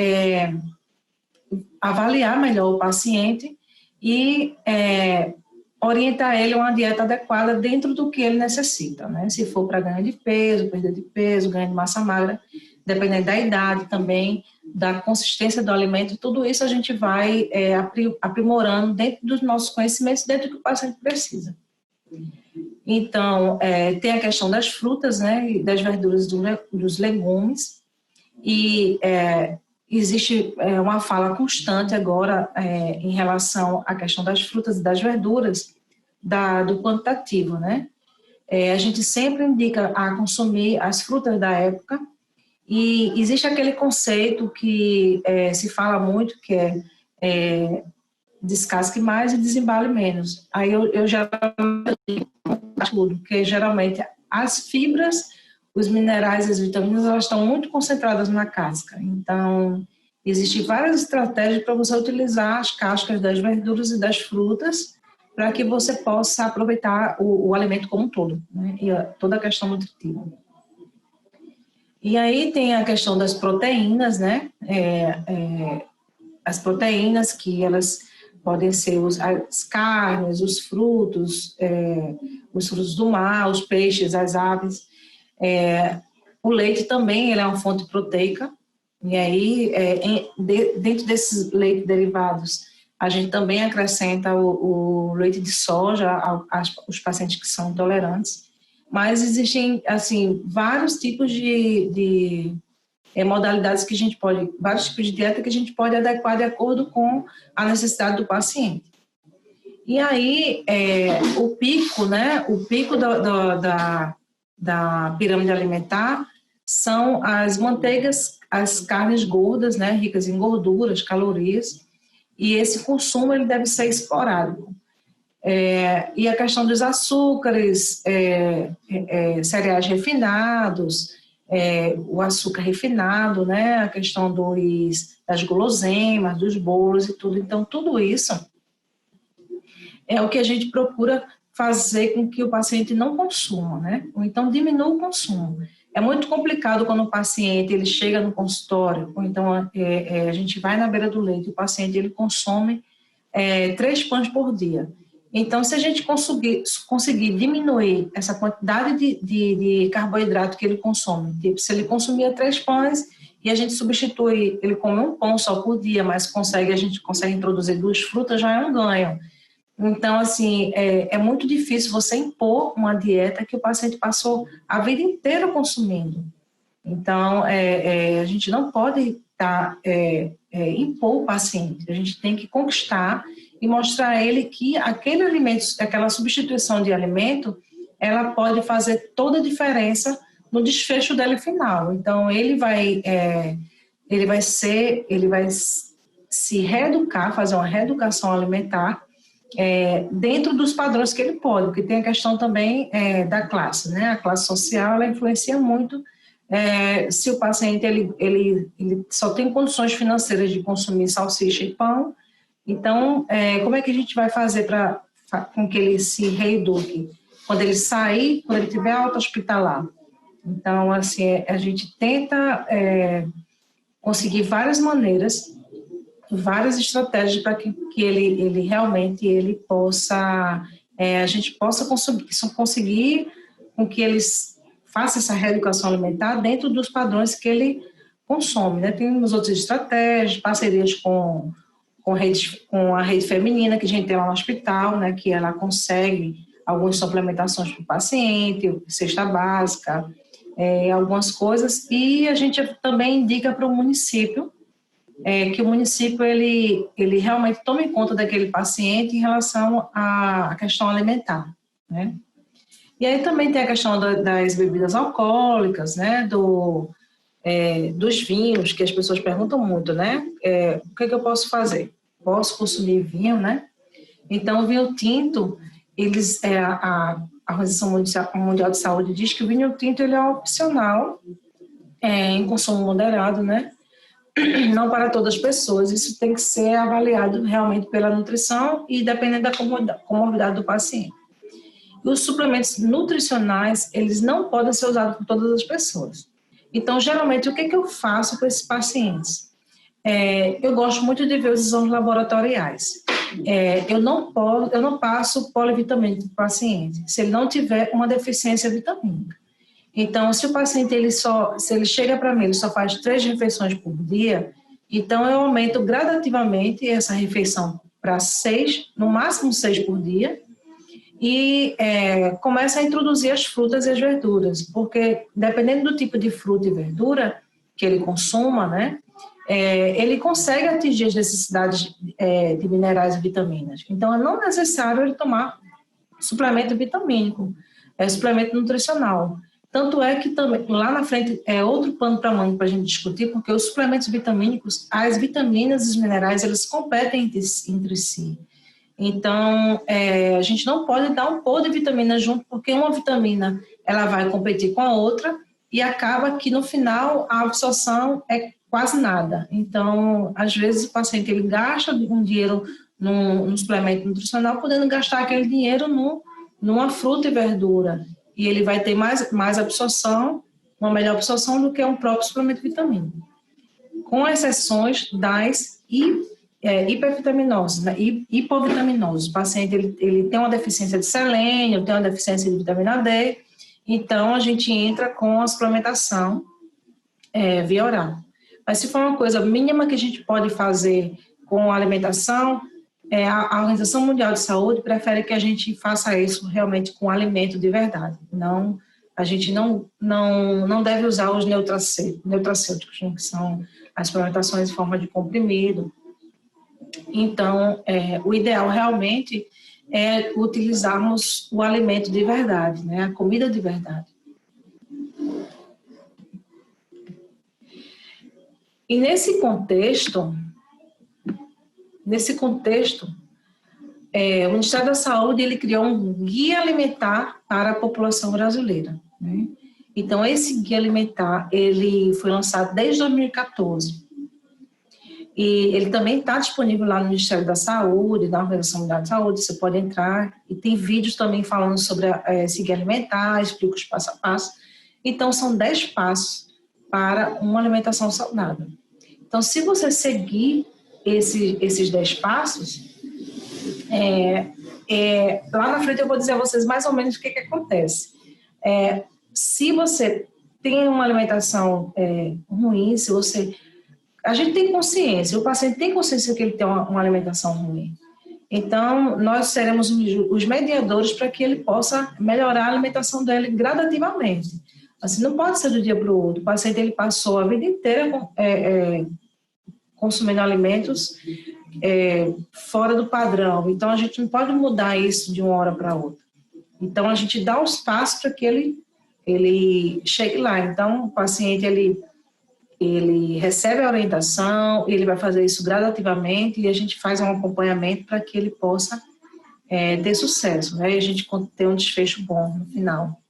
avaliar melhor o paciente e orientar ele a uma dieta adequada dentro do que ele necessita, né? Se for para ganho de peso, perda de peso, ganho de massa magra, dependendo da idade também, da consistência do alimento, tudo isso a gente vai aprimorando dentro dos nossos conhecimentos, dentro do que o paciente precisa. Então, tem a questão das frutas, né, e das verduras, dos legumes, e existe uma fala constante agora em relação à questão das frutas e das verduras, do quantitativo, né? A gente sempre indica a consumir as frutas da época, e existe aquele conceito que se fala muito, que é descasque mais e desembale menos. Aí eu já tudo, porque geralmente as fibras, os minerais e as vitaminas, elas estão muito concentradas na casca. Então, existem várias estratégias para você utilizar as cascas das verduras e das frutas para que você possa aproveitar o alimento como um todo, né? E toda a questão nutritiva. E aí tem a questão das proteínas, né? As proteínas que elas podem ser as carnes, os frutos do mar, os peixes, as aves. O leite também ele é uma fonte proteica, e aí dentro desses leites derivados a gente também acrescenta o leite de soja aos pacientes que são intolerantes, mas existem assim vários tipos de modalidades que a gente pode, vários tipos de dieta que a gente pode adequar de acordo com a necessidade do paciente. E aí o pico, né, o pico da pirâmide alimentar são as manteigas, as carnes gordas, né, ricas em gorduras, calorias, e esse consumo ele deve ser esporádico. E a questão dos açúcares, cereais refinados, o açúcar refinado, né, a questão das guloseimas, dos bolos e tudo. Então, tudo isso é o que a gente procura fazer com que o paciente não consuma, né? Ou então diminua o consumo. É muito complicado quando o paciente ele chega no consultório, ou então a gente vai na beira do leito e o paciente ele consome 3 pães por dia. Então, se a gente conseguir diminuir essa quantidade de carboidrato que ele consome, tipo, se ele consumia 3 pães e a gente substitui, ele come 1 pão só por dia, mas a gente consegue introduzir 2 frutas, já é um ganho. Então, assim, é muito difícil você impor uma dieta que o paciente passou a vida inteira consumindo. Então, a gente não pode impor o paciente, a gente tem que conquistar e mostrar a ele que aquele alimento, aquela substituição de alimento, ela pode fazer toda a diferença no desfecho dele final. Então, ele vai se reeducar, fazer uma reeducação alimentar dentro dos padrões que ele pode, porque tem a questão também da classe, né? A classe social, ela influencia muito Se o paciente ele só tem condições financeiras de consumir salsicha e pão, então, como é que a gente vai fazer com que ele se reeduque? Quando ele sair, quando ele tiver alta hospitalar. Então, assim, a gente tenta conseguir várias maneiras, várias estratégias para que ele realmente possa, a gente possa conseguir com que eles façam essa reeducação alimentar dentro dos padrões que ele consome, né? Temos outras estratégias, parcerias com a rede feminina que a gente tem lá no hospital, né? Que ela consegue algumas suplementações para o paciente, cesta básica, algumas coisas, e a gente também indica para o município, que o município ele realmente tome conta daquele paciente em relação à questão alimentar, né? E aí também tem a questão das bebidas alcoólicas, né? Dos vinhos, que as pessoas perguntam muito, né? O que eu posso fazer? Posso consumir vinho, né? Então, o vinho tinto, a Organização Mundial de Saúde diz que o vinho tinto ele é opcional, em consumo moderado, né? Não para todas as pessoas. Isso tem que ser avaliado realmente pela nutrição e dependendo da comorbidade do paciente. E os suplementos nutricionais, eles não podem ser usados por todas as pessoas. Então, geralmente, o que eu faço com esses pacientes? Eu gosto muito de ver os exames laboratoriais. Eu não passo polivitamínico para o paciente, se ele não tiver uma deficiência vitamínica. Então, se o paciente, se ele chega para mim, ele só faz 3 refeições por dia, então eu aumento gradativamente essa refeição para 6, no máximo 6 por dia, e começa a introduzir as frutas e as verduras, porque dependendo do tipo de fruta e verdura que ele consuma, né, ele consegue atingir as necessidades de minerais e vitaminas. Então, é não necessário ele tomar suplemento vitamínico, suplemento nutricional. Tanto é que também, lá na frente é outro pano para manga para a gente discutir, porque os suplementos vitamínicos, as vitaminas e os minerais, eles competem entre si. Então, a gente não pode dar um pôr de vitamina junto, porque uma vitamina ela vai competir com a outra e acaba que no final a absorção é quase nada. Então, às vezes o paciente ele gasta um dinheiro num suplemento nutricional, podendo gastar aquele dinheiro numa fruta e verdura. E ele vai ter mais absorção, uma melhor absorção do que um próprio suplemento vitamínico. Com exceções das hipervitaminoses, né? Hipovitaminoses. O paciente ele tem uma deficiência de selênio, tem uma deficiência de vitamina D, então a gente entra com a suplementação via oral. Mas se for uma coisa mínima que a gente pode fazer com a alimentação, a Organização Mundial de Saúde prefere que a gente faça isso realmente com alimento de verdade. Não, a gente não deve usar os nutracêuticos, que são as suplementações em forma de comprimido. Então, o ideal realmente é utilizarmos o alimento de verdade, né? A comida de verdade. E nesse contexto, o Ministério da Saúde ele criou um guia alimentar para a população brasileira, né? Então, esse guia alimentar ele foi lançado desde 2014. E ele também está disponível lá no Ministério da Saúde, na Organização Mundial de Saúde, você pode entrar. E tem vídeos também falando sobre esse guia alimentar, explica os passo a passo. Então, são 10 passos para uma alimentação saudável. Então, se você seguir esses 10 passos, lá na frente eu vou dizer a vocês mais ou menos o que acontece. Se você tem uma alimentação ruim, a gente tem consciência, o paciente tem consciência que ele tem uma alimentação ruim. Então, nós seremos os mediadores para que ele possa melhorar a alimentação dele gradativamente. Assim, não pode ser do dia para o outro. O paciente ele passou a vida inteira consumindo alimentos fora do padrão. Então, a gente não pode mudar isso de uma hora para outra. Então, a gente dá os passos para que ele chegue lá. Então, o paciente, ele recebe a orientação, ele vai fazer isso gradativamente e a gente faz um acompanhamento para que ele possa ter sucesso, né? E a gente ter um desfecho bom no final.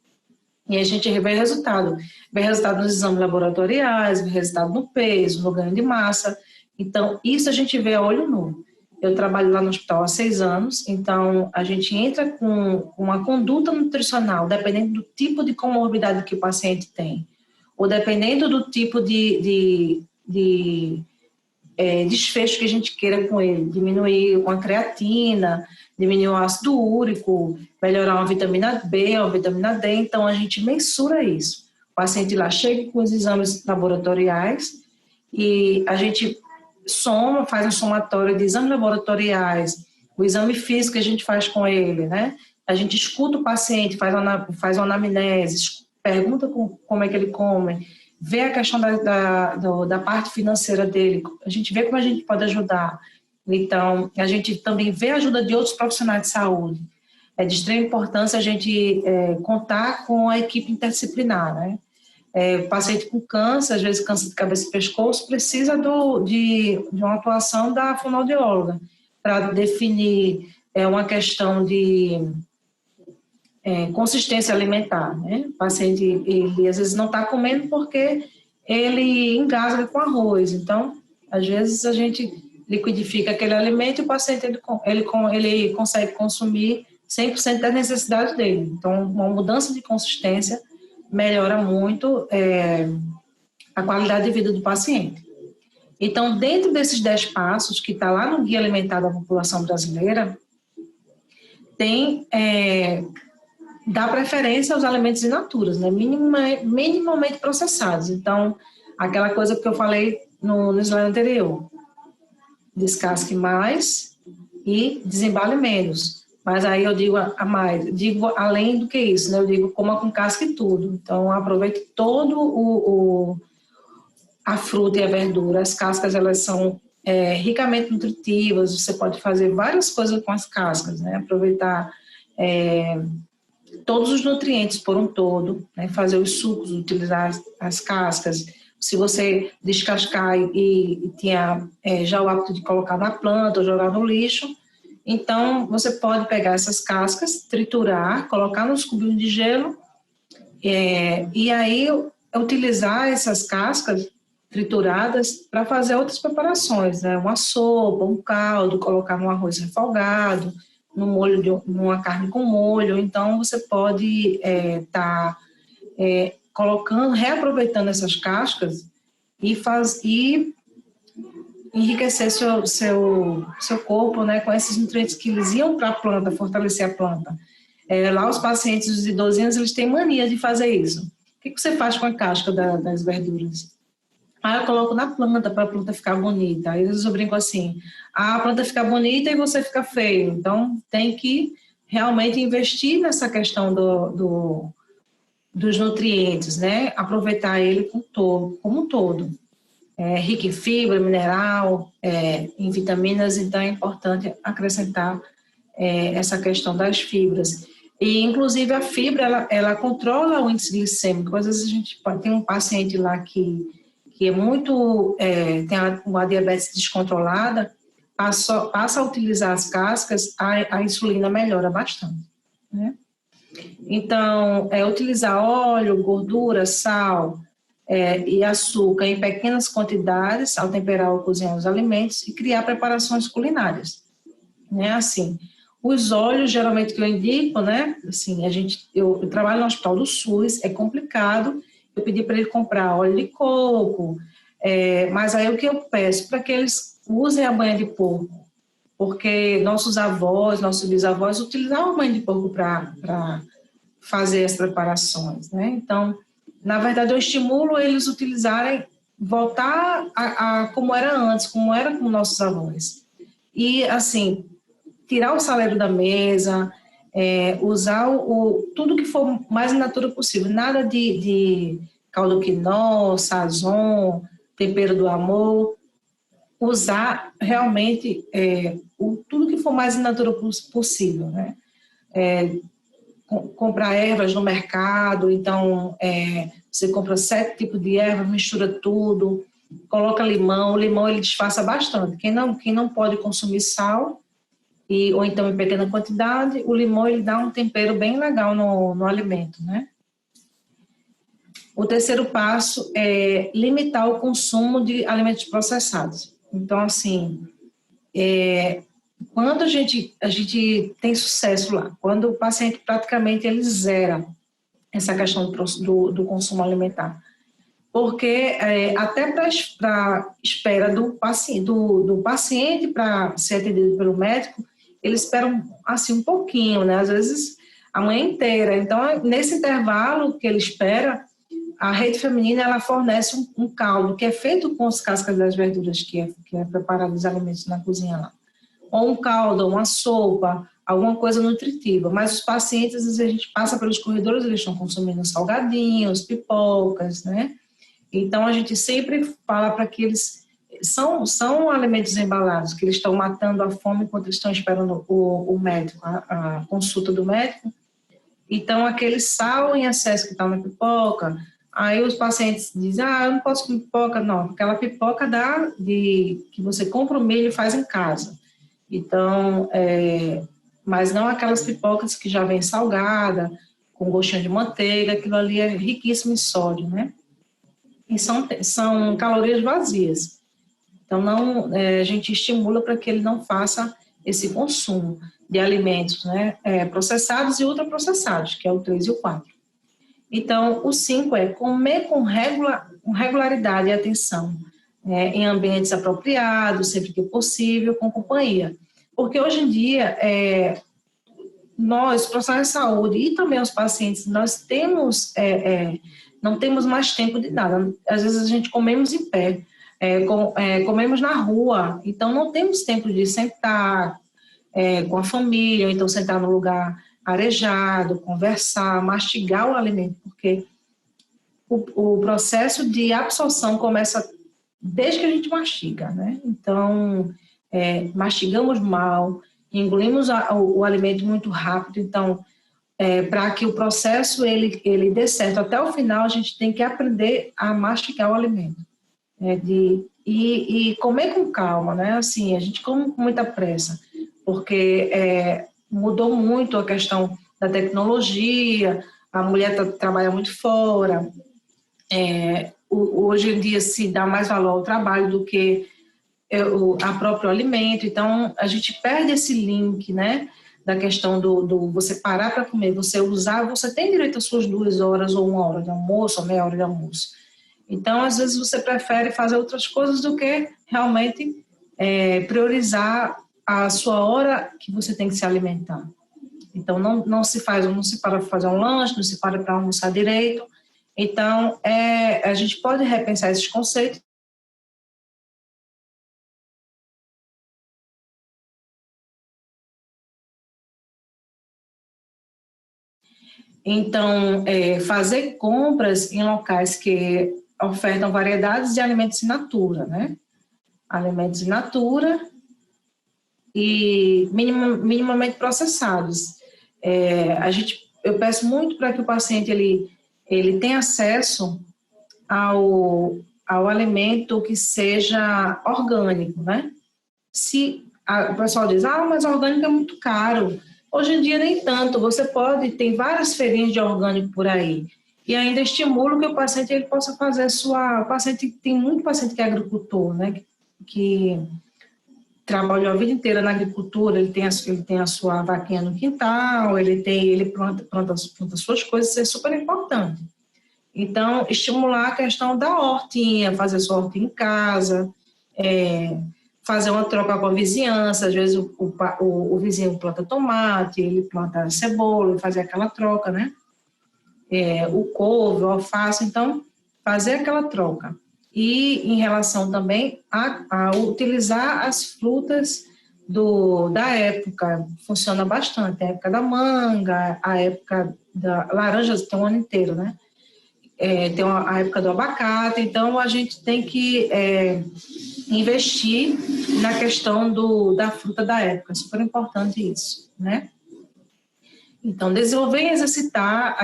E a gente vê resultado. Vê resultado nos exames laboratoriais, vê resultado no peso, no ganho de massa. Então, isso a gente vê a olho nu. Eu trabalho lá no hospital há 6 anos, então a gente entra com uma conduta nutricional, dependendo do tipo de comorbidade que o paciente tem, ou dependendo do tipo de desfecho que a gente queira com ele, diminuir uma creatina, diminuir o ácido úrico, melhorar uma vitamina B, uma vitamina D, então a gente mensura isso. O paciente lá chega com os exames laboratoriais e a gente faz um somatório de exames laboratoriais, o exame físico que a gente faz com ele, né? A gente escuta o paciente, faz uma anamnese, pergunta como é que ele come, vê a questão da parte financeira dele, a gente vê como a gente pode ajudar. Então, a gente também vê a ajuda de outros profissionais de saúde. É de extrema importância a gente contar com a equipe interdisciplinar, né? O paciente com câncer, às vezes câncer de cabeça e pescoço, precisa de uma atuação da fonoaudióloga para definir uma questão de consistência alimentar, né? O paciente, ele às vezes não está comendo porque ele engasga com arroz. Então, às vezes a gente liquidifica aquele alimento e o paciente ele consegue consumir 100% das necessidades dele. Então, uma mudança de consistência melhora muito a qualidade de vida do paciente. Então, dentro desses 10 passos que está lá no Guia Alimentar da População Brasileira, tem dá preferência aos alimentos in natura, né? Minimamente processados. Então, aquela coisa que eu falei no slide anterior, descasque mais e desembale menos. Mas aí eu digo digo além do que isso, né? Eu digo coma com casca e tudo. Então, aproveite todo a fruta e a verdura. As cascas, elas são ricamente nutritivas, você pode fazer várias coisas com as cascas, né? Aproveitar todos os nutrientes por um todo, né? Fazer os sucos, utilizar as cascas. Se você descascar e tinha já o hábito de colocar na planta ou jogar no lixo, então você pode pegar essas cascas, triturar, colocar nos cubinhos de gelo e aí utilizar essas cascas trituradas para fazer outras preparações, né? Uma sopa, um caldo, colocar no arroz refogado, no molho numa carne com molho. Então você pode estar colocando, reaproveitando essas cascas e enriquecer seu corpo, né, com esses nutrientes que eles iam para a planta, fortalecer a planta. Lá os pacientes, os idosinhos, eles têm mania de fazer isso. O que você faz com a casca das verduras? Eu coloco na planta para a planta ficar bonita. Aí eu brinco assim, a planta fica bonita e você fica feio. Então tem que realmente investir nessa questão dos nutrientes, né? Aproveitar ele como um todo. Rico em fibra, mineral, em vitaminas, então é importante acrescentar essa questão das fibras. E, inclusive, a fibra, ela controla o índice glicêmico. Às vezes a gente tem um paciente lá que é muito, tem uma diabetes descontrolada, passa a utilizar as cascas, a insulina melhora bastante, né? Então, utilizar óleo, gordura, sal e açúcar em pequenas quantidades ao temperar ou cozinhar os alimentos e criar preparações culinárias, né? Assim, os óleos, geralmente, que eu indico, né? Assim, eu trabalho no Hospital do SUS, é complicado. Eu pedi para ele comprar óleo de coco, mas aí o que eu peço? Para que eles usem a banha de porco, porque nossos avós, nossos bisavós utilizavam a banha de porco para fazer as preparações, né? Então, na verdade, eu estimulo eles a utilizarem, voltar a como era antes, como era com nossos avós. E, assim, tirar o salero da mesa, usar tudo que for mais in natura possível, nada de caldo quinó, sazon, tempero do amor, usar realmente tudo que for mais in natura possível, né? Comprar ervas no mercado, então você compra 7 tipos de ervas, mistura tudo, coloca limão, o limão ele disfarça bastante, quem não pode consumir sal, ou então em pequena quantidade, o limão ele dá um tempero bem legal no alimento, né? O terceiro passo é limitar o consumo de alimentos processados. Então, assim, quando a gente tem sucesso lá, quando o paciente praticamente ele zera essa questão do consumo alimentar, porque até para a espera do paciente para ser atendido pelo médico, eles esperam assim um pouquinho, né? Às vezes a manhã inteira. Então, nesse intervalo que ele espera, a rede feminina ela fornece um caldo que é feito com as cascas das verduras que é preparado os alimentos na cozinha lá. Ou um caldo, ou uma sopa, alguma coisa nutritiva. Mas os pacientes, às vezes a gente passa pelos corredores, eles estão consumindo salgadinhos, pipocas, né? Então a gente sempre fala para que eles são alimentos embalados, que eles estão matando a fome enquanto eles estão esperando o médico, a consulta do médico. Então aquele sal em excesso que está na pipoca, aí os pacientes dizem, eu não posso comer pipoca, não, aquela pipoca que você compra o milho e faz em casa. Então, mas não aquelas pipocas que já vem salgada, com gostinho de manteiga, aquilo ali é riquíssimo em sódio, né? E são calorias vazias. Então, a gente estimula para que ele não faça esse consumo de alimentos, né, processados e ultraprocessados, que é o 3 e o 4. Então, o 5 é comer com regularidade e atenção, em ambientes apropriados, sempre que possível, com companhia. Porque hoje em dia, nós, profissionais de saúde e também os pacientes, nós temos, não temos mais tempo de nada. Às vezes a gente comemos em pé, comemos na rua, então não temos tempo de sentar com a família, ou então sentar no lugar arejado, conversar, mastigar o alimento, porque o processo de absorção começa desde que a gente mastiga, né? Então, mastigamos mal, engolimos o alimento muito rápido, então, para que o processo ele dê certo até o final, a gente tem que aprender a mastigar o alimento, e comer com calma, né? Assim, a gente come com muita pressa, porque mudou muito a questão da tecnologia, a mulher trabalha muito fora, hoje em dia se dá mais valor ao trabalho do que a próprio alimento, então a gente perde esse link, né, da questão do você parar para comer, você tem direito às suas 2 horas ou 1 hora de almoço, ou meia hora de almoço. Então, às vezes você prefere fazer outras coisas do que realmente priorizar a sua hora que você tem que se alimentar. Então, não se para fazer um lanche, não se para almoçar direito. Então, a gente pode repensar esses conceitos. Então, fazer compras em locais que ofertam variedades de alimentos in natura, né? Alimentos in natura e minimamente processados. Eu peço muito para que o paciente ele tenha acesso ao alimento que seja orgânico, né? O pessoal diz, mas orgânico é muito caro. Hoje em dia nem tanto, tem várias feirinhas de orgânico por aí, e ainda estimula que o paciente ele possa fazer tem muito paciente que é agricultor, né? Que trabalhou a vida inteira na agricultura, ele tem a sua vaquinha no quintal, ele planta suas coisas, isso é super importante. Então, estimular a questão da hortinha, fazer sua hortinha em casa, fazer uma troca com a vizinhança, às vezes o vizinho planta tomate, ele planta cebola, fazer aquela troca, né? O couve, o alface, então, fazer aquela troca. E em relação também a utilizar as frutas da época, funciona bastante, a época da manga, a época da laranja, tem um ano inteiro, né? Tem a época do abacate, então a gente tem que investir na questão da fruta da época, é super importante isso, né? Então, desenvolver e exercitar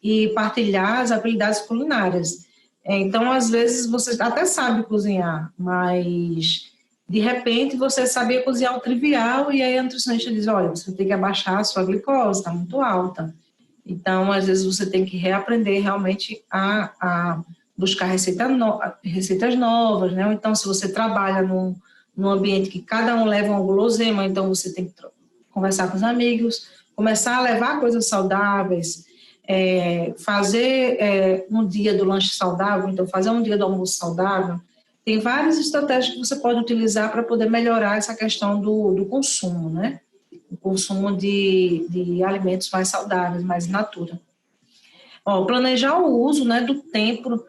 e partilhar as habilidades culinárias. Então, às vezes, você até sabe cozinhar, mas, de repente, você sabia cozinhar o trivial e aí a nutricionista diz, olha, você tem que abaixar a sua glicose, está muito alta. Então, às vezes, você tem que reaprender realmente a buscar receitas novas, né? Ou então, se você trabalha num ambiente que cada um leva um guloseima, então você tem que conversar com os amigos, começar a levar coisas saudáveis, fazer um dia do lanche saudável, então fazer um dia do almoço saudável. Tem várias estratégias que você pode utilizar para poder melhorar essa questão do consumo, né? O consumo de alimentos mais saudáveis, mais in natura. Planejar o uso, né, do tempo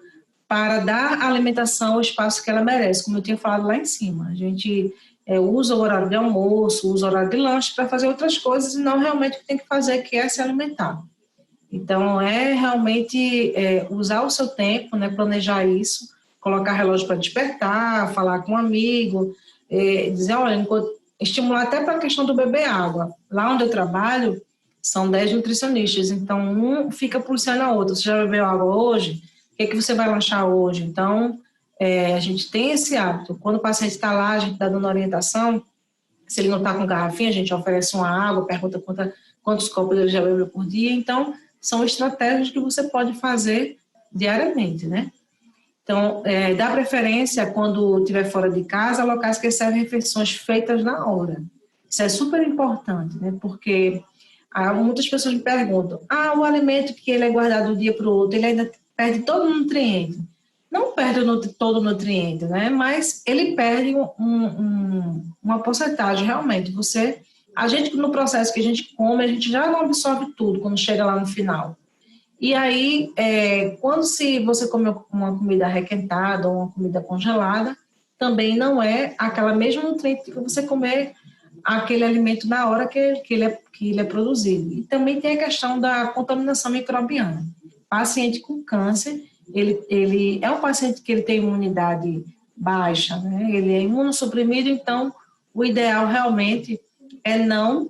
para dar à alimentação o espaço que ela merece, como eu tinha falado lá em cima. A gente usa o horário de almoço, usa o horário de lanche para fazer outras coisas e não realmente o que tem que fazer, que é se alimentar. Então, realmente usar o seu tempo, né, planejar isso, colocar relógio para despertar, falar com um amigo, dizer, olha, estimular até para a questão do beber água. Lá onde eu trabalho, são 10 nutricionistas, então um fica pulsando a outra. Você já bebeu água hoje? O que você vai lanchar hoje? Então, a gente tem esse hábito. Quando o paciente está lá, a gente está dando orientação. Se ele não está com garrafinha, a gente oferece uma água, pergunta quantos copos ele já bebeu por dia. Então, são estratégias que você pode fazer diariamente, né? Então, dá preferência, quando estiver fora de casa, a locais que servem refeições feitas na hora. Isso é super importante, né? Porque muitas pessoas me perguntam, o alimento que ele é guardado de um dia para o outro, ele ainda perde todo o nutriente. Não perde todo o nutriente, né? Mas ele perde uma porcentagem, realmente. A gente, no processo que a gente come, a gente já não absorve tudo quando chega lá no final. E aí, se você come uma comida requentada ou uma comida congelada, também não é aquela mesma nutriente que você comer aquele alimento na hora que ele é produzido. E também tem a questão da contaminação microbiana. Paciente com câncer, ele é um paciente que ele tem imunidade baixa, né? Ele é imunossuprimido, então o ideal realmente é não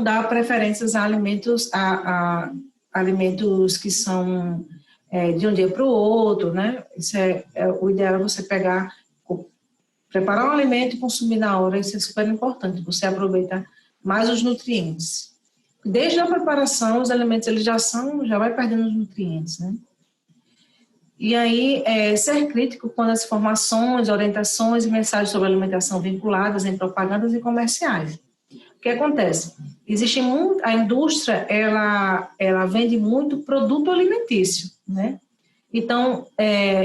dar preferências a alimentos que são de um dia para o outro, né? O ideal é você preparar um alimento e consumir na hora. Isso é super importante, você aproveita mais os nutrientes. Desde a preparação, os alimentos eles já vai perdendo os nutrientes, né? E aí, ser crítico quando as informações, orientações e mensagens sobre alimentação vinculadas em propagandas e comerciais. O que acontece? A indústria, ela vende muito produto alimentício, né? Então,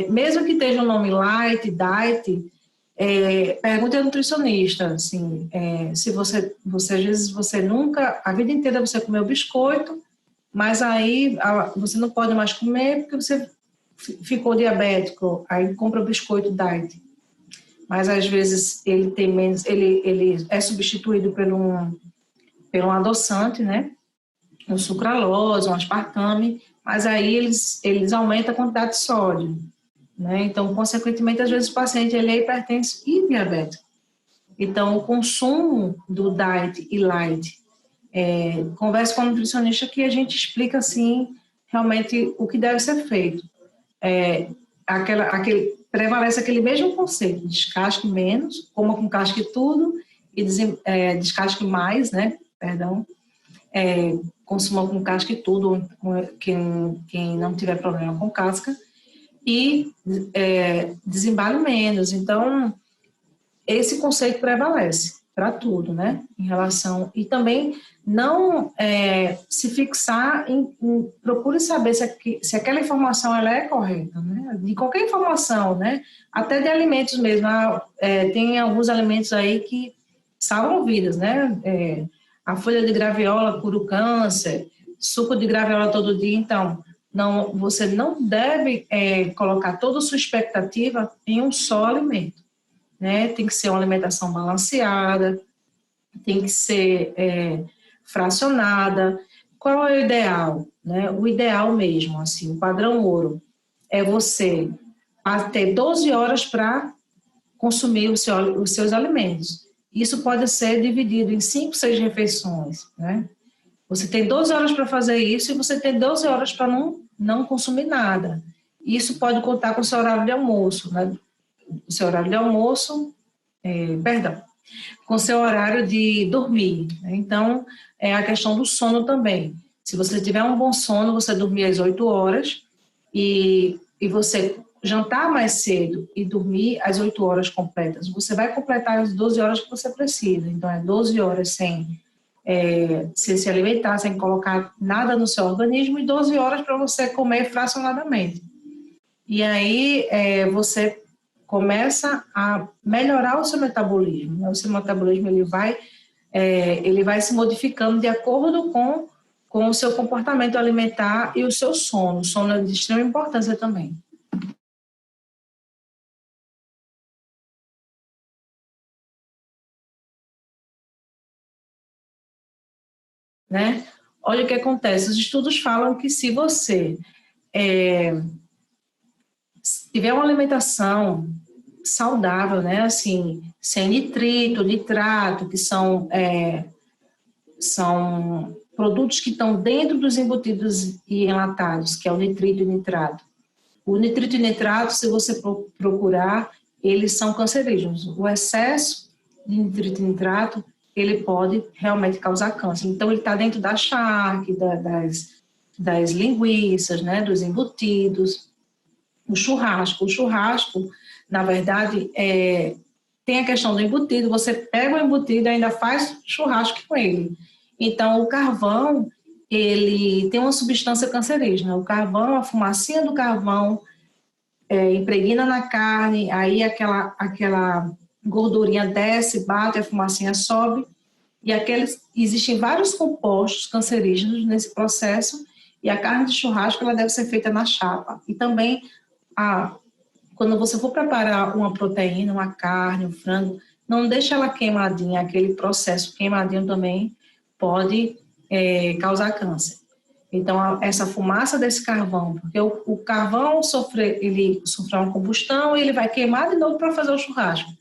mesmo que esteja o nome light, diet, pergunte ao nutricionista, assim, se você às vezes você nunca, a vida inteira você comeu biscoito, mas aí você não pode mais comer porque você ficou diabético, aí compra o biscoito diet. Mas às vezes ele tem menos, ele é substituído por um adoçante, né? Um sucralose, um aspartame, mas aí eles aumentam a quantidade de sódio. Né? Então, consequentemente, às vezes o paciente ele é hipertenso e diabético. Então, o consumo do diet e light, converse com o nutricionista que a gente explica, assim, realmente o que deve ser feito. Prevalece aquele mesmo conceito, descasque menos, coma com casca e tudo, e descasque mais, né? Perdão. Consuma com casca e tudo, quem não tiver problema com casca, e desembale menos. Então, esse conceito prevalece para tudo, né? Em relação... E também não se fixar procure saber se aquela informação ela é correta, né? De qualquer informação, né? Até de alimentos mesmo. Tem alguns alimentos aí que salvam vidas, né? A folha de graviola cura o câncer, suco de graviola todo dia, então... você não deve colocar toda a sua expectativa em um só alimento, né? Tem que ser uma alimentação balanceada, tem que ser fracionada. Qual é o ideal? Né? O ideal mesmo, assim, o padrão ouro, é você ter 12 horas para consumir os seus alimentos. Isso pode ser dividido em 5, 6 refeições, né? Você tem 12 horas para fazer isso e você tem 12 horas para não consumir nada. Isso pode contar com o seu horário de almoço, né? O seu horário de almoço, com seu horário de dormir. Então, é a questão do sono também. Se você tiver um bom sono, você dormir às 8 horas e você jantar mais cedo e dormir às 8 horas completas, você vai completar as 12 horas que você precisa. Então, é 12 horas sem se alimentar, sem colocar nada no seu organismo, e 12 horas para você comer fracionadamente. E aí você começa a melhorar o seu metabolismo, né? O seu metabolismo ele vai se modificando de acordo com o seu comportamento alimentar e o seu sono. O sono é de extrema importância também. Né? Olha o que acontece, os estudos falam que se você tiver uma alimentação saudável, né, assim, sem nitrito, nitrato, que são produtos que estão dentro dos embutidos e enlatados, que é o nitrito e nitrato. O nitrito e nitrato, se você procurar, eles são cancerígenos. O excesso de nitrito e nitrato, ele pode realmente causar câncer. Então, ele está dentro da charque, das linguiças, né, dos embutidos. O churrasco, na verdade, tem a questão do embutido. Você pega o embutido e ainda faz churrasco com ele. Então, o carvão, ele tem uma substância cancerígena. O carvão, a fumacinha do carvão impregna na carne, aí aquela gordurinha desce, bate, a fumacinha sobe, e existem vários compostos cancerígenos nesse processo, e a carne de churrasco ela deve ser feita na chapa. E também, quando você for preparar uma proteína, uma carne, um frango, não deixa ela queimadinha, aquele processo queimadinho também pode causar câncer. Então, essa fumaça desse carvão, porque o carvão sofreu uma combustão e ele vai queimar de novo para fazer o churrasco.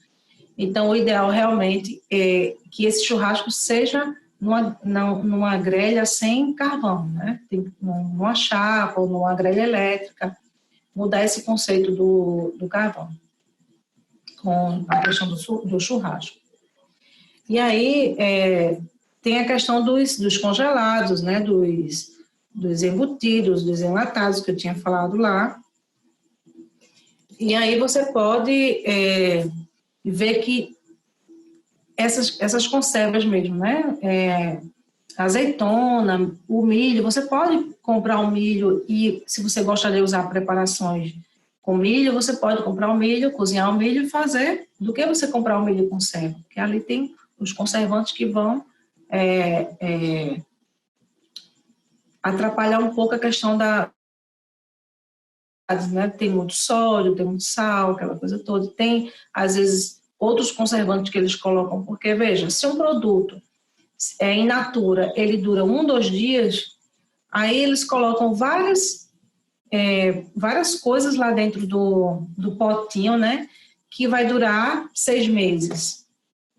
Então, o ideal realmente é que esse churrasco seja numa grelha sem carvão, né? Numa chapa ou numa grelha elétrica, mudar esse conceito do carvão, com a questão do churrasco. E aí, tem a questão dos congelados, né? Dos embutidos, dos enlatados, que eu tinha falado lá. E aí você pode ver que essas conservas mesmo, né? Azeitona, o milho, você pode comprar o milho e, se você gosta de usar preparações com milho, você pode comprar o milho, cozinhar o milho e fazer do que você comprar o milho conserva, porque ali tem os conservantes que vão atrapalhar um pouco a questão né? Tem muito sódio, tem muito sal, aquela coisa toda. Tem, às vezes, outros conservantes que eles colocam, porque, veja, se um produto in natura, ele dura 1-2 dias, aí eles colocam várias coisas lá dentro do potinho, né? Que vai durar 6 meses.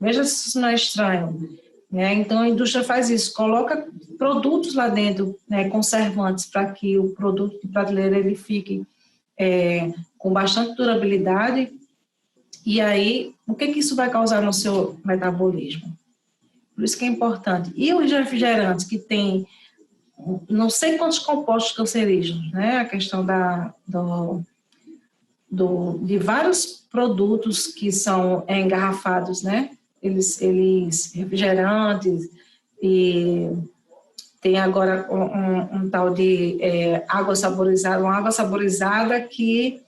Veja se isso não é estranho. Então, a indústria faz isso, coloca produtos lá dentro, né, conservantes, para que o produto de prateleira ele fique com bastante durabilidade. E aí, o que isso vai causar no seu metabolismo? Por isso que é importante. E os refrigerantes, que tem não sei quantos compostos cancerígenos, né? A questão de vários produtos que são engarrafados, né? Eles refrigerantes, e tem agora um tal de água saborizada, uma água saborizada que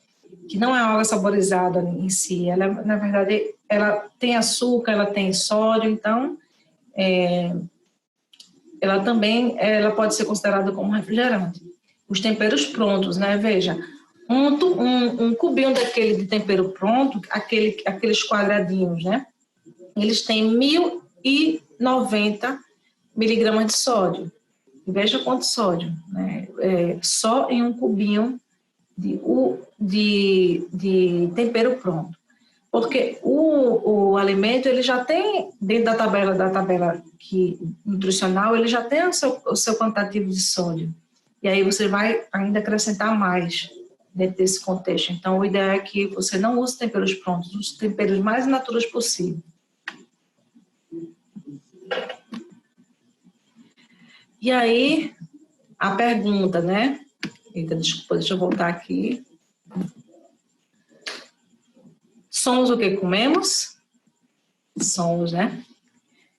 não é água saborizada em si, ela, na verdade, ela tem açúcar, ela tem sódio, então ela também pode ser considerada como refrigerante. Os temperos prontos, né? Veja, um cubinho daquele de tempero pronto, aqueles quadradinhos, né? Eles têm 1.090 miligramas de sódio. Veja quanto sódio, né? Só em um cubinho de tempero pronto. Porque o alimento, ele já tem, dentro da tabela nutricional, ele já tem o seu quantitativo de sódio. E aí você vai ainda acrescentar mais dentro desse contexto. Então, o ideal é que você não use temperos prontos, use temperos mais naturais possível. E aí, a pergunta, né? Eita, desculpa, deixa eu voltar aqui. Somos o que comemos? Somos, né?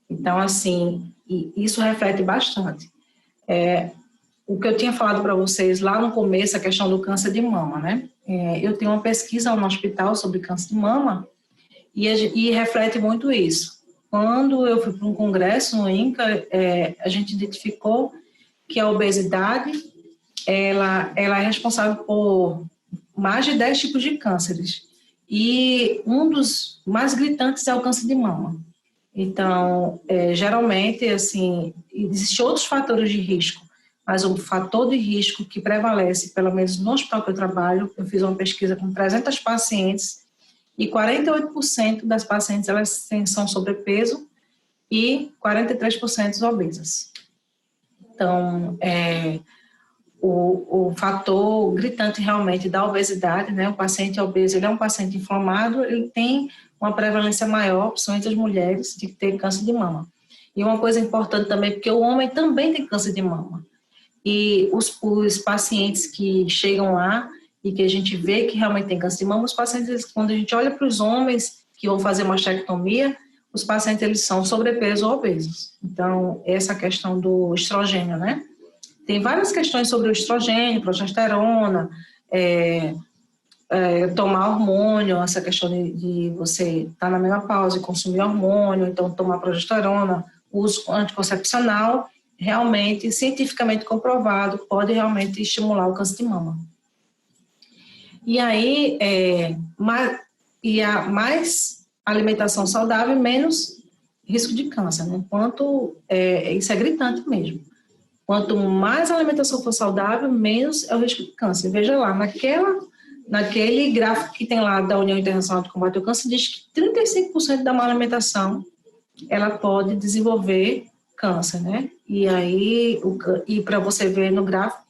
Então, assim, isso reflete bastante. O que eu tinha falado para vocês lá no começo, a questão do câncer de mama, né? Eu tenho uma pesquisa no hospital sobre câncer de mama e reflete muito isso. Quando eu fui para um congresso no INCA, a gente identificou que a obesidade, ela é responsável por mais de 10 tipos de cânceres. E um dos mais gritantes é o câncer de mama. Então, geralmente, assim, existem outros fatores de risco, mas o fator de risco que prevalece, pelo menos no hospital que eu trabalho, eu fiz uma pesquisa com 300 pacientes e 48% das pacientes elas são sobrepeso e 43% obesas. Então, o fator gritante realmente da obesidade, né? O paciente obeso, ele é um paciente inflamado, ele tem uma prevalência maior, principalmente as mulheres, de ter câncer de mama. E uma coisa importante também, porque o homem também tem câncer de mama. E os pacientes que chegam lá e que a gente vê que realmente tem câncer de mama, os pacientes, quando a gente olha para os homens que vão fazer mastectomia, os pacientes, eles são sobrepeso ou obesos. Então, essa questão do estrogênio, né? Tem várias questões sobre o estrogênio, progesterona, tomar hormônio, essa questão de você estar na menopausa e consumir hormônio, então tomar progesterona, uso anticoncepcional, realmente, cientificamente comprovado, pode realmente estimular o câncer de mama. E aí, mais alimentação saudável, menos risco de câncer, né? Isso é gritante mesmo. Quanto mais a alimentação for saudável, menos é o risco de câncer. Veja lá, naquele gráfico que tem lá da União Internacional de Combate ao Câncer, diz que 35% da má alimentação, ela pode desenvolver câncer, né? E aí, para você ver no gráfico,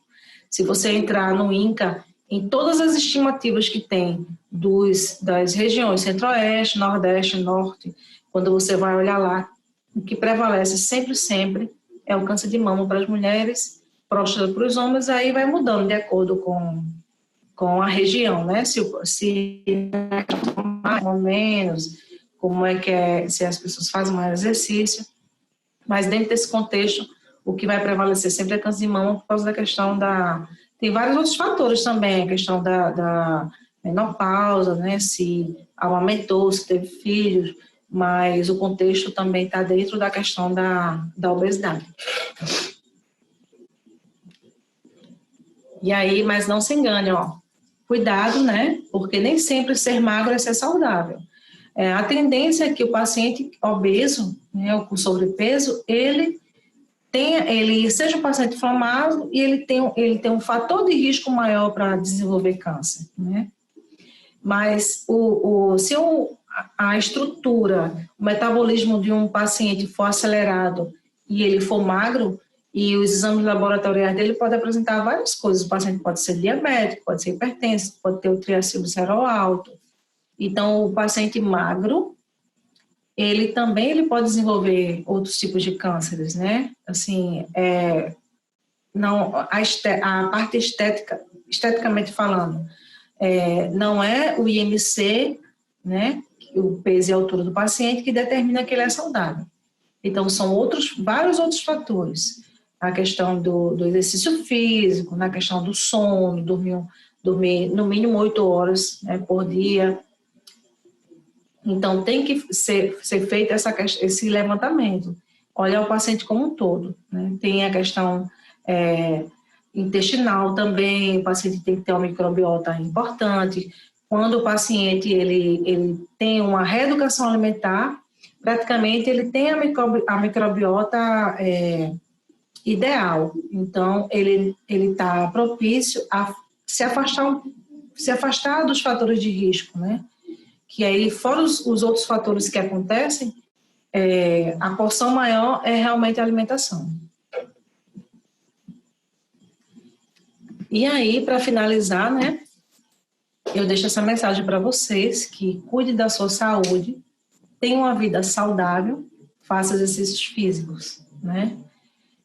se você entrar no INCA, em todas as estimativas que tem das regiões Centro-Oeste, Nordeste, Norte, quando você vai olhar lá, o que prevalece sempre é o câncer de mama para as mulheres, próstata para os homens, aí vai mudando de acordo com a região, né? Se mais ou menos, como se as pessoas fazem mais exercício. Mas dentro desse contexto, o que vai prevalecer sempre é câncer de mama por causa da questão Tem vários outros fatores também, a questão da menopausa, né? Se amamentou, se teve filhos, mas o contexto também está dentro da questão da obesidade. E aí, mas não se engane, ó. Cuidado, né? Porque nem sempre ser magro é ser saudável. A tendência é que o paciente obeso, né, ou com sobrepeso, ele seja um paciente inflamado e ele tem um fator de risco maior para desenvolver câncer, né? Mas se a estrutura, o metabolismo de um paciente for acelerado e ele for magro, e os exames laboratoriais dele podem apresentar várias coisas. O paciente pode ser diabético, pode ser hipertenso, pode ter o triacilglicérol alto. Então, o paciente magro, ele pode desenvolver outros tipos de cânceres, né? Assim, a parte esteticamente falando, não é o IMC, né? O peso e a altura do paciente que determina que ele é saudável. Então, são vários outros fatores. A questão do exercício físico, na questão do sono, dormir no mínimo 8 horas, né, por dia. Então, tem que ser feito esse levantamento, olhar o paciente como um todo, né? Tem a questão intestinal também, o paciente tem que ter uma microbiota importante. Quando o paciente ele tem uma reeducação alimentar, praticamente ele tem a microbiota ideal. Então, ele está propício a se afastar dos fatores de risco, né? Que aí, fora os outros fatores que acontecem, a porção maior é realmente a alimentação. E aí, para finalizar, né, eu deixo essa mensagem para vocês, que cuide da sua saúde, tenha uma vida saudável, faça exercícios físicos, né?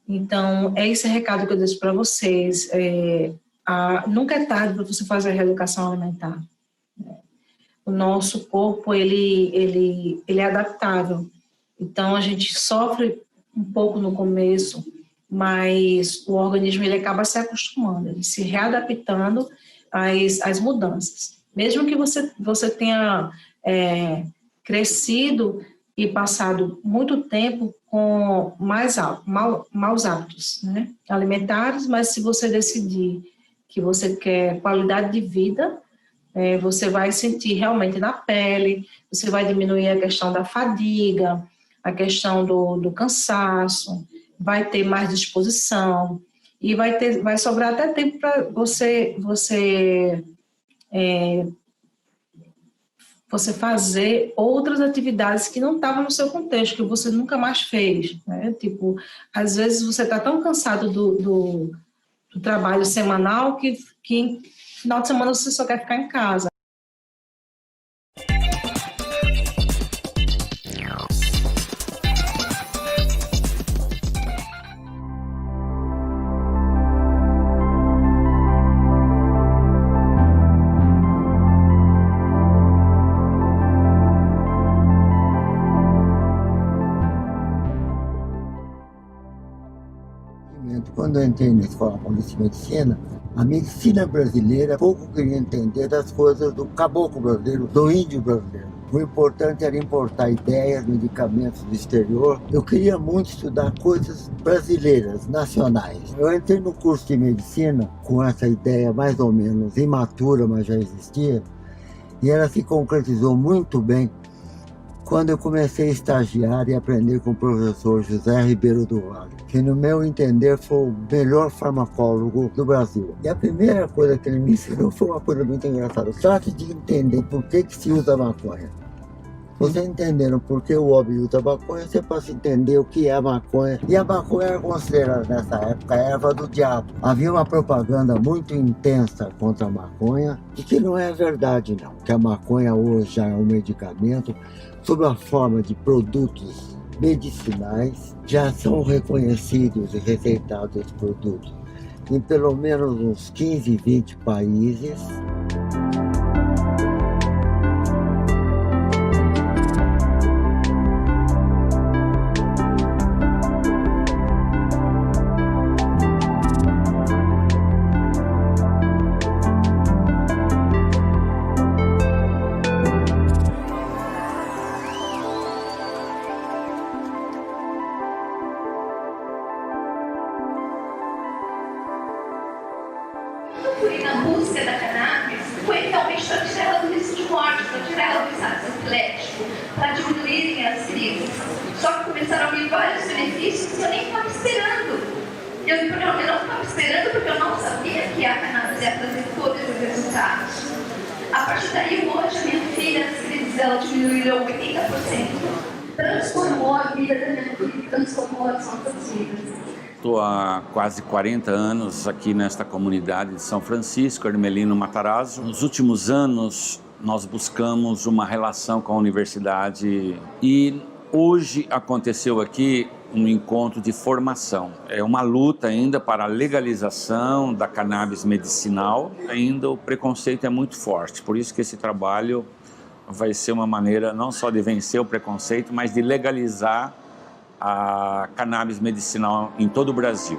Então, é esse recado que eu deixo para vocês. Nunca é tarde para você fazer a reeducação alimentar. O nosso corpo, ele é adaptável. Então, a gente sofre um pouco no começo, mas o organismo ele acaba se acostumando, ele se readaptando às mudanças. Mesmo que você tenha crescido e passado muito tempo com maus hábitos, né, alimentares, mas se você decidir que você quer qualidade de vida, você vai sentir realmente na pele, você vai diminuir a questão da fadiga, a questão do cansaço, vai ter mais disposição e vai sobrar até tempo para você fazer outras atividades que não estavam no seu contexto, que você nunca mais fez, né? Tipo, às vezes você está tão cansado do trabalho semanal que no final de semana você só quer ficar em casa. Quando eu entrei na Escola Paulista de Medicina, a medicina brasileira pouco queria entender das coisas do caboclo brasileiro, do índio brasileiro. O importante era importar ideias, medicamentos do exterior. Eu queria muito estudar coisas brasileiras, nacionais. Eu entrei no curso de medicina com essa ideia mais ou menos imatura, mas já existia, e ela se concretizou muito bem quando eu comecei a estagiar e aprender com o professor José Ribeiro do Vale, que no meu entender foi o melhor farmacólogo do Brasil. E a primeira coisa que ele me ensinou foi uma coisa muito engraçada. Trate de entender por que se usa maconha. Você entendendo por que o homem usa maconha, você pode entender o que é a maconha. E a maconha era considerada nessa época a erva do diabo. Havia uma propaganda muito intensa contra a maconha, de que não é verdade não, que a maconha hoje já é um medicamento, sob a forma de produtos medicinais, já são reconhecidos e receitados esses produtos em pelo menos uns 15, 20 países. Fui na busca da cannabis foi realmente para tirar ela do risco de morte, para tirar ela do estado atlético, para diminuírem as crises. Só que começaram a vir vários benefícios que eu nem estava esperando. Eu não estava esperando porque eu não sabia que a cannabis ia trazer todos os resultados. A partir daí, hoje, a minha filha, as crises dela diminuíram 80%. Transformou a vida da minha filha, transformou as nossas vidas. Estou há quase 40 anos aqui nesta comunidade de São Francisco, Hermelino Matarazzo. Nos últimos anos, nós buscamos uma relação com a universidade e hoje aconteceu aqui um encontro de formação. É uma luta ainda para a legalização da cannabis medicinal. Ainda o preconceito é muito forte, por isso que esse trabalho vai ser uma maneira não só de vencer o preconceito, mas de legalizar a cannabis medicinal em todo o Brasil.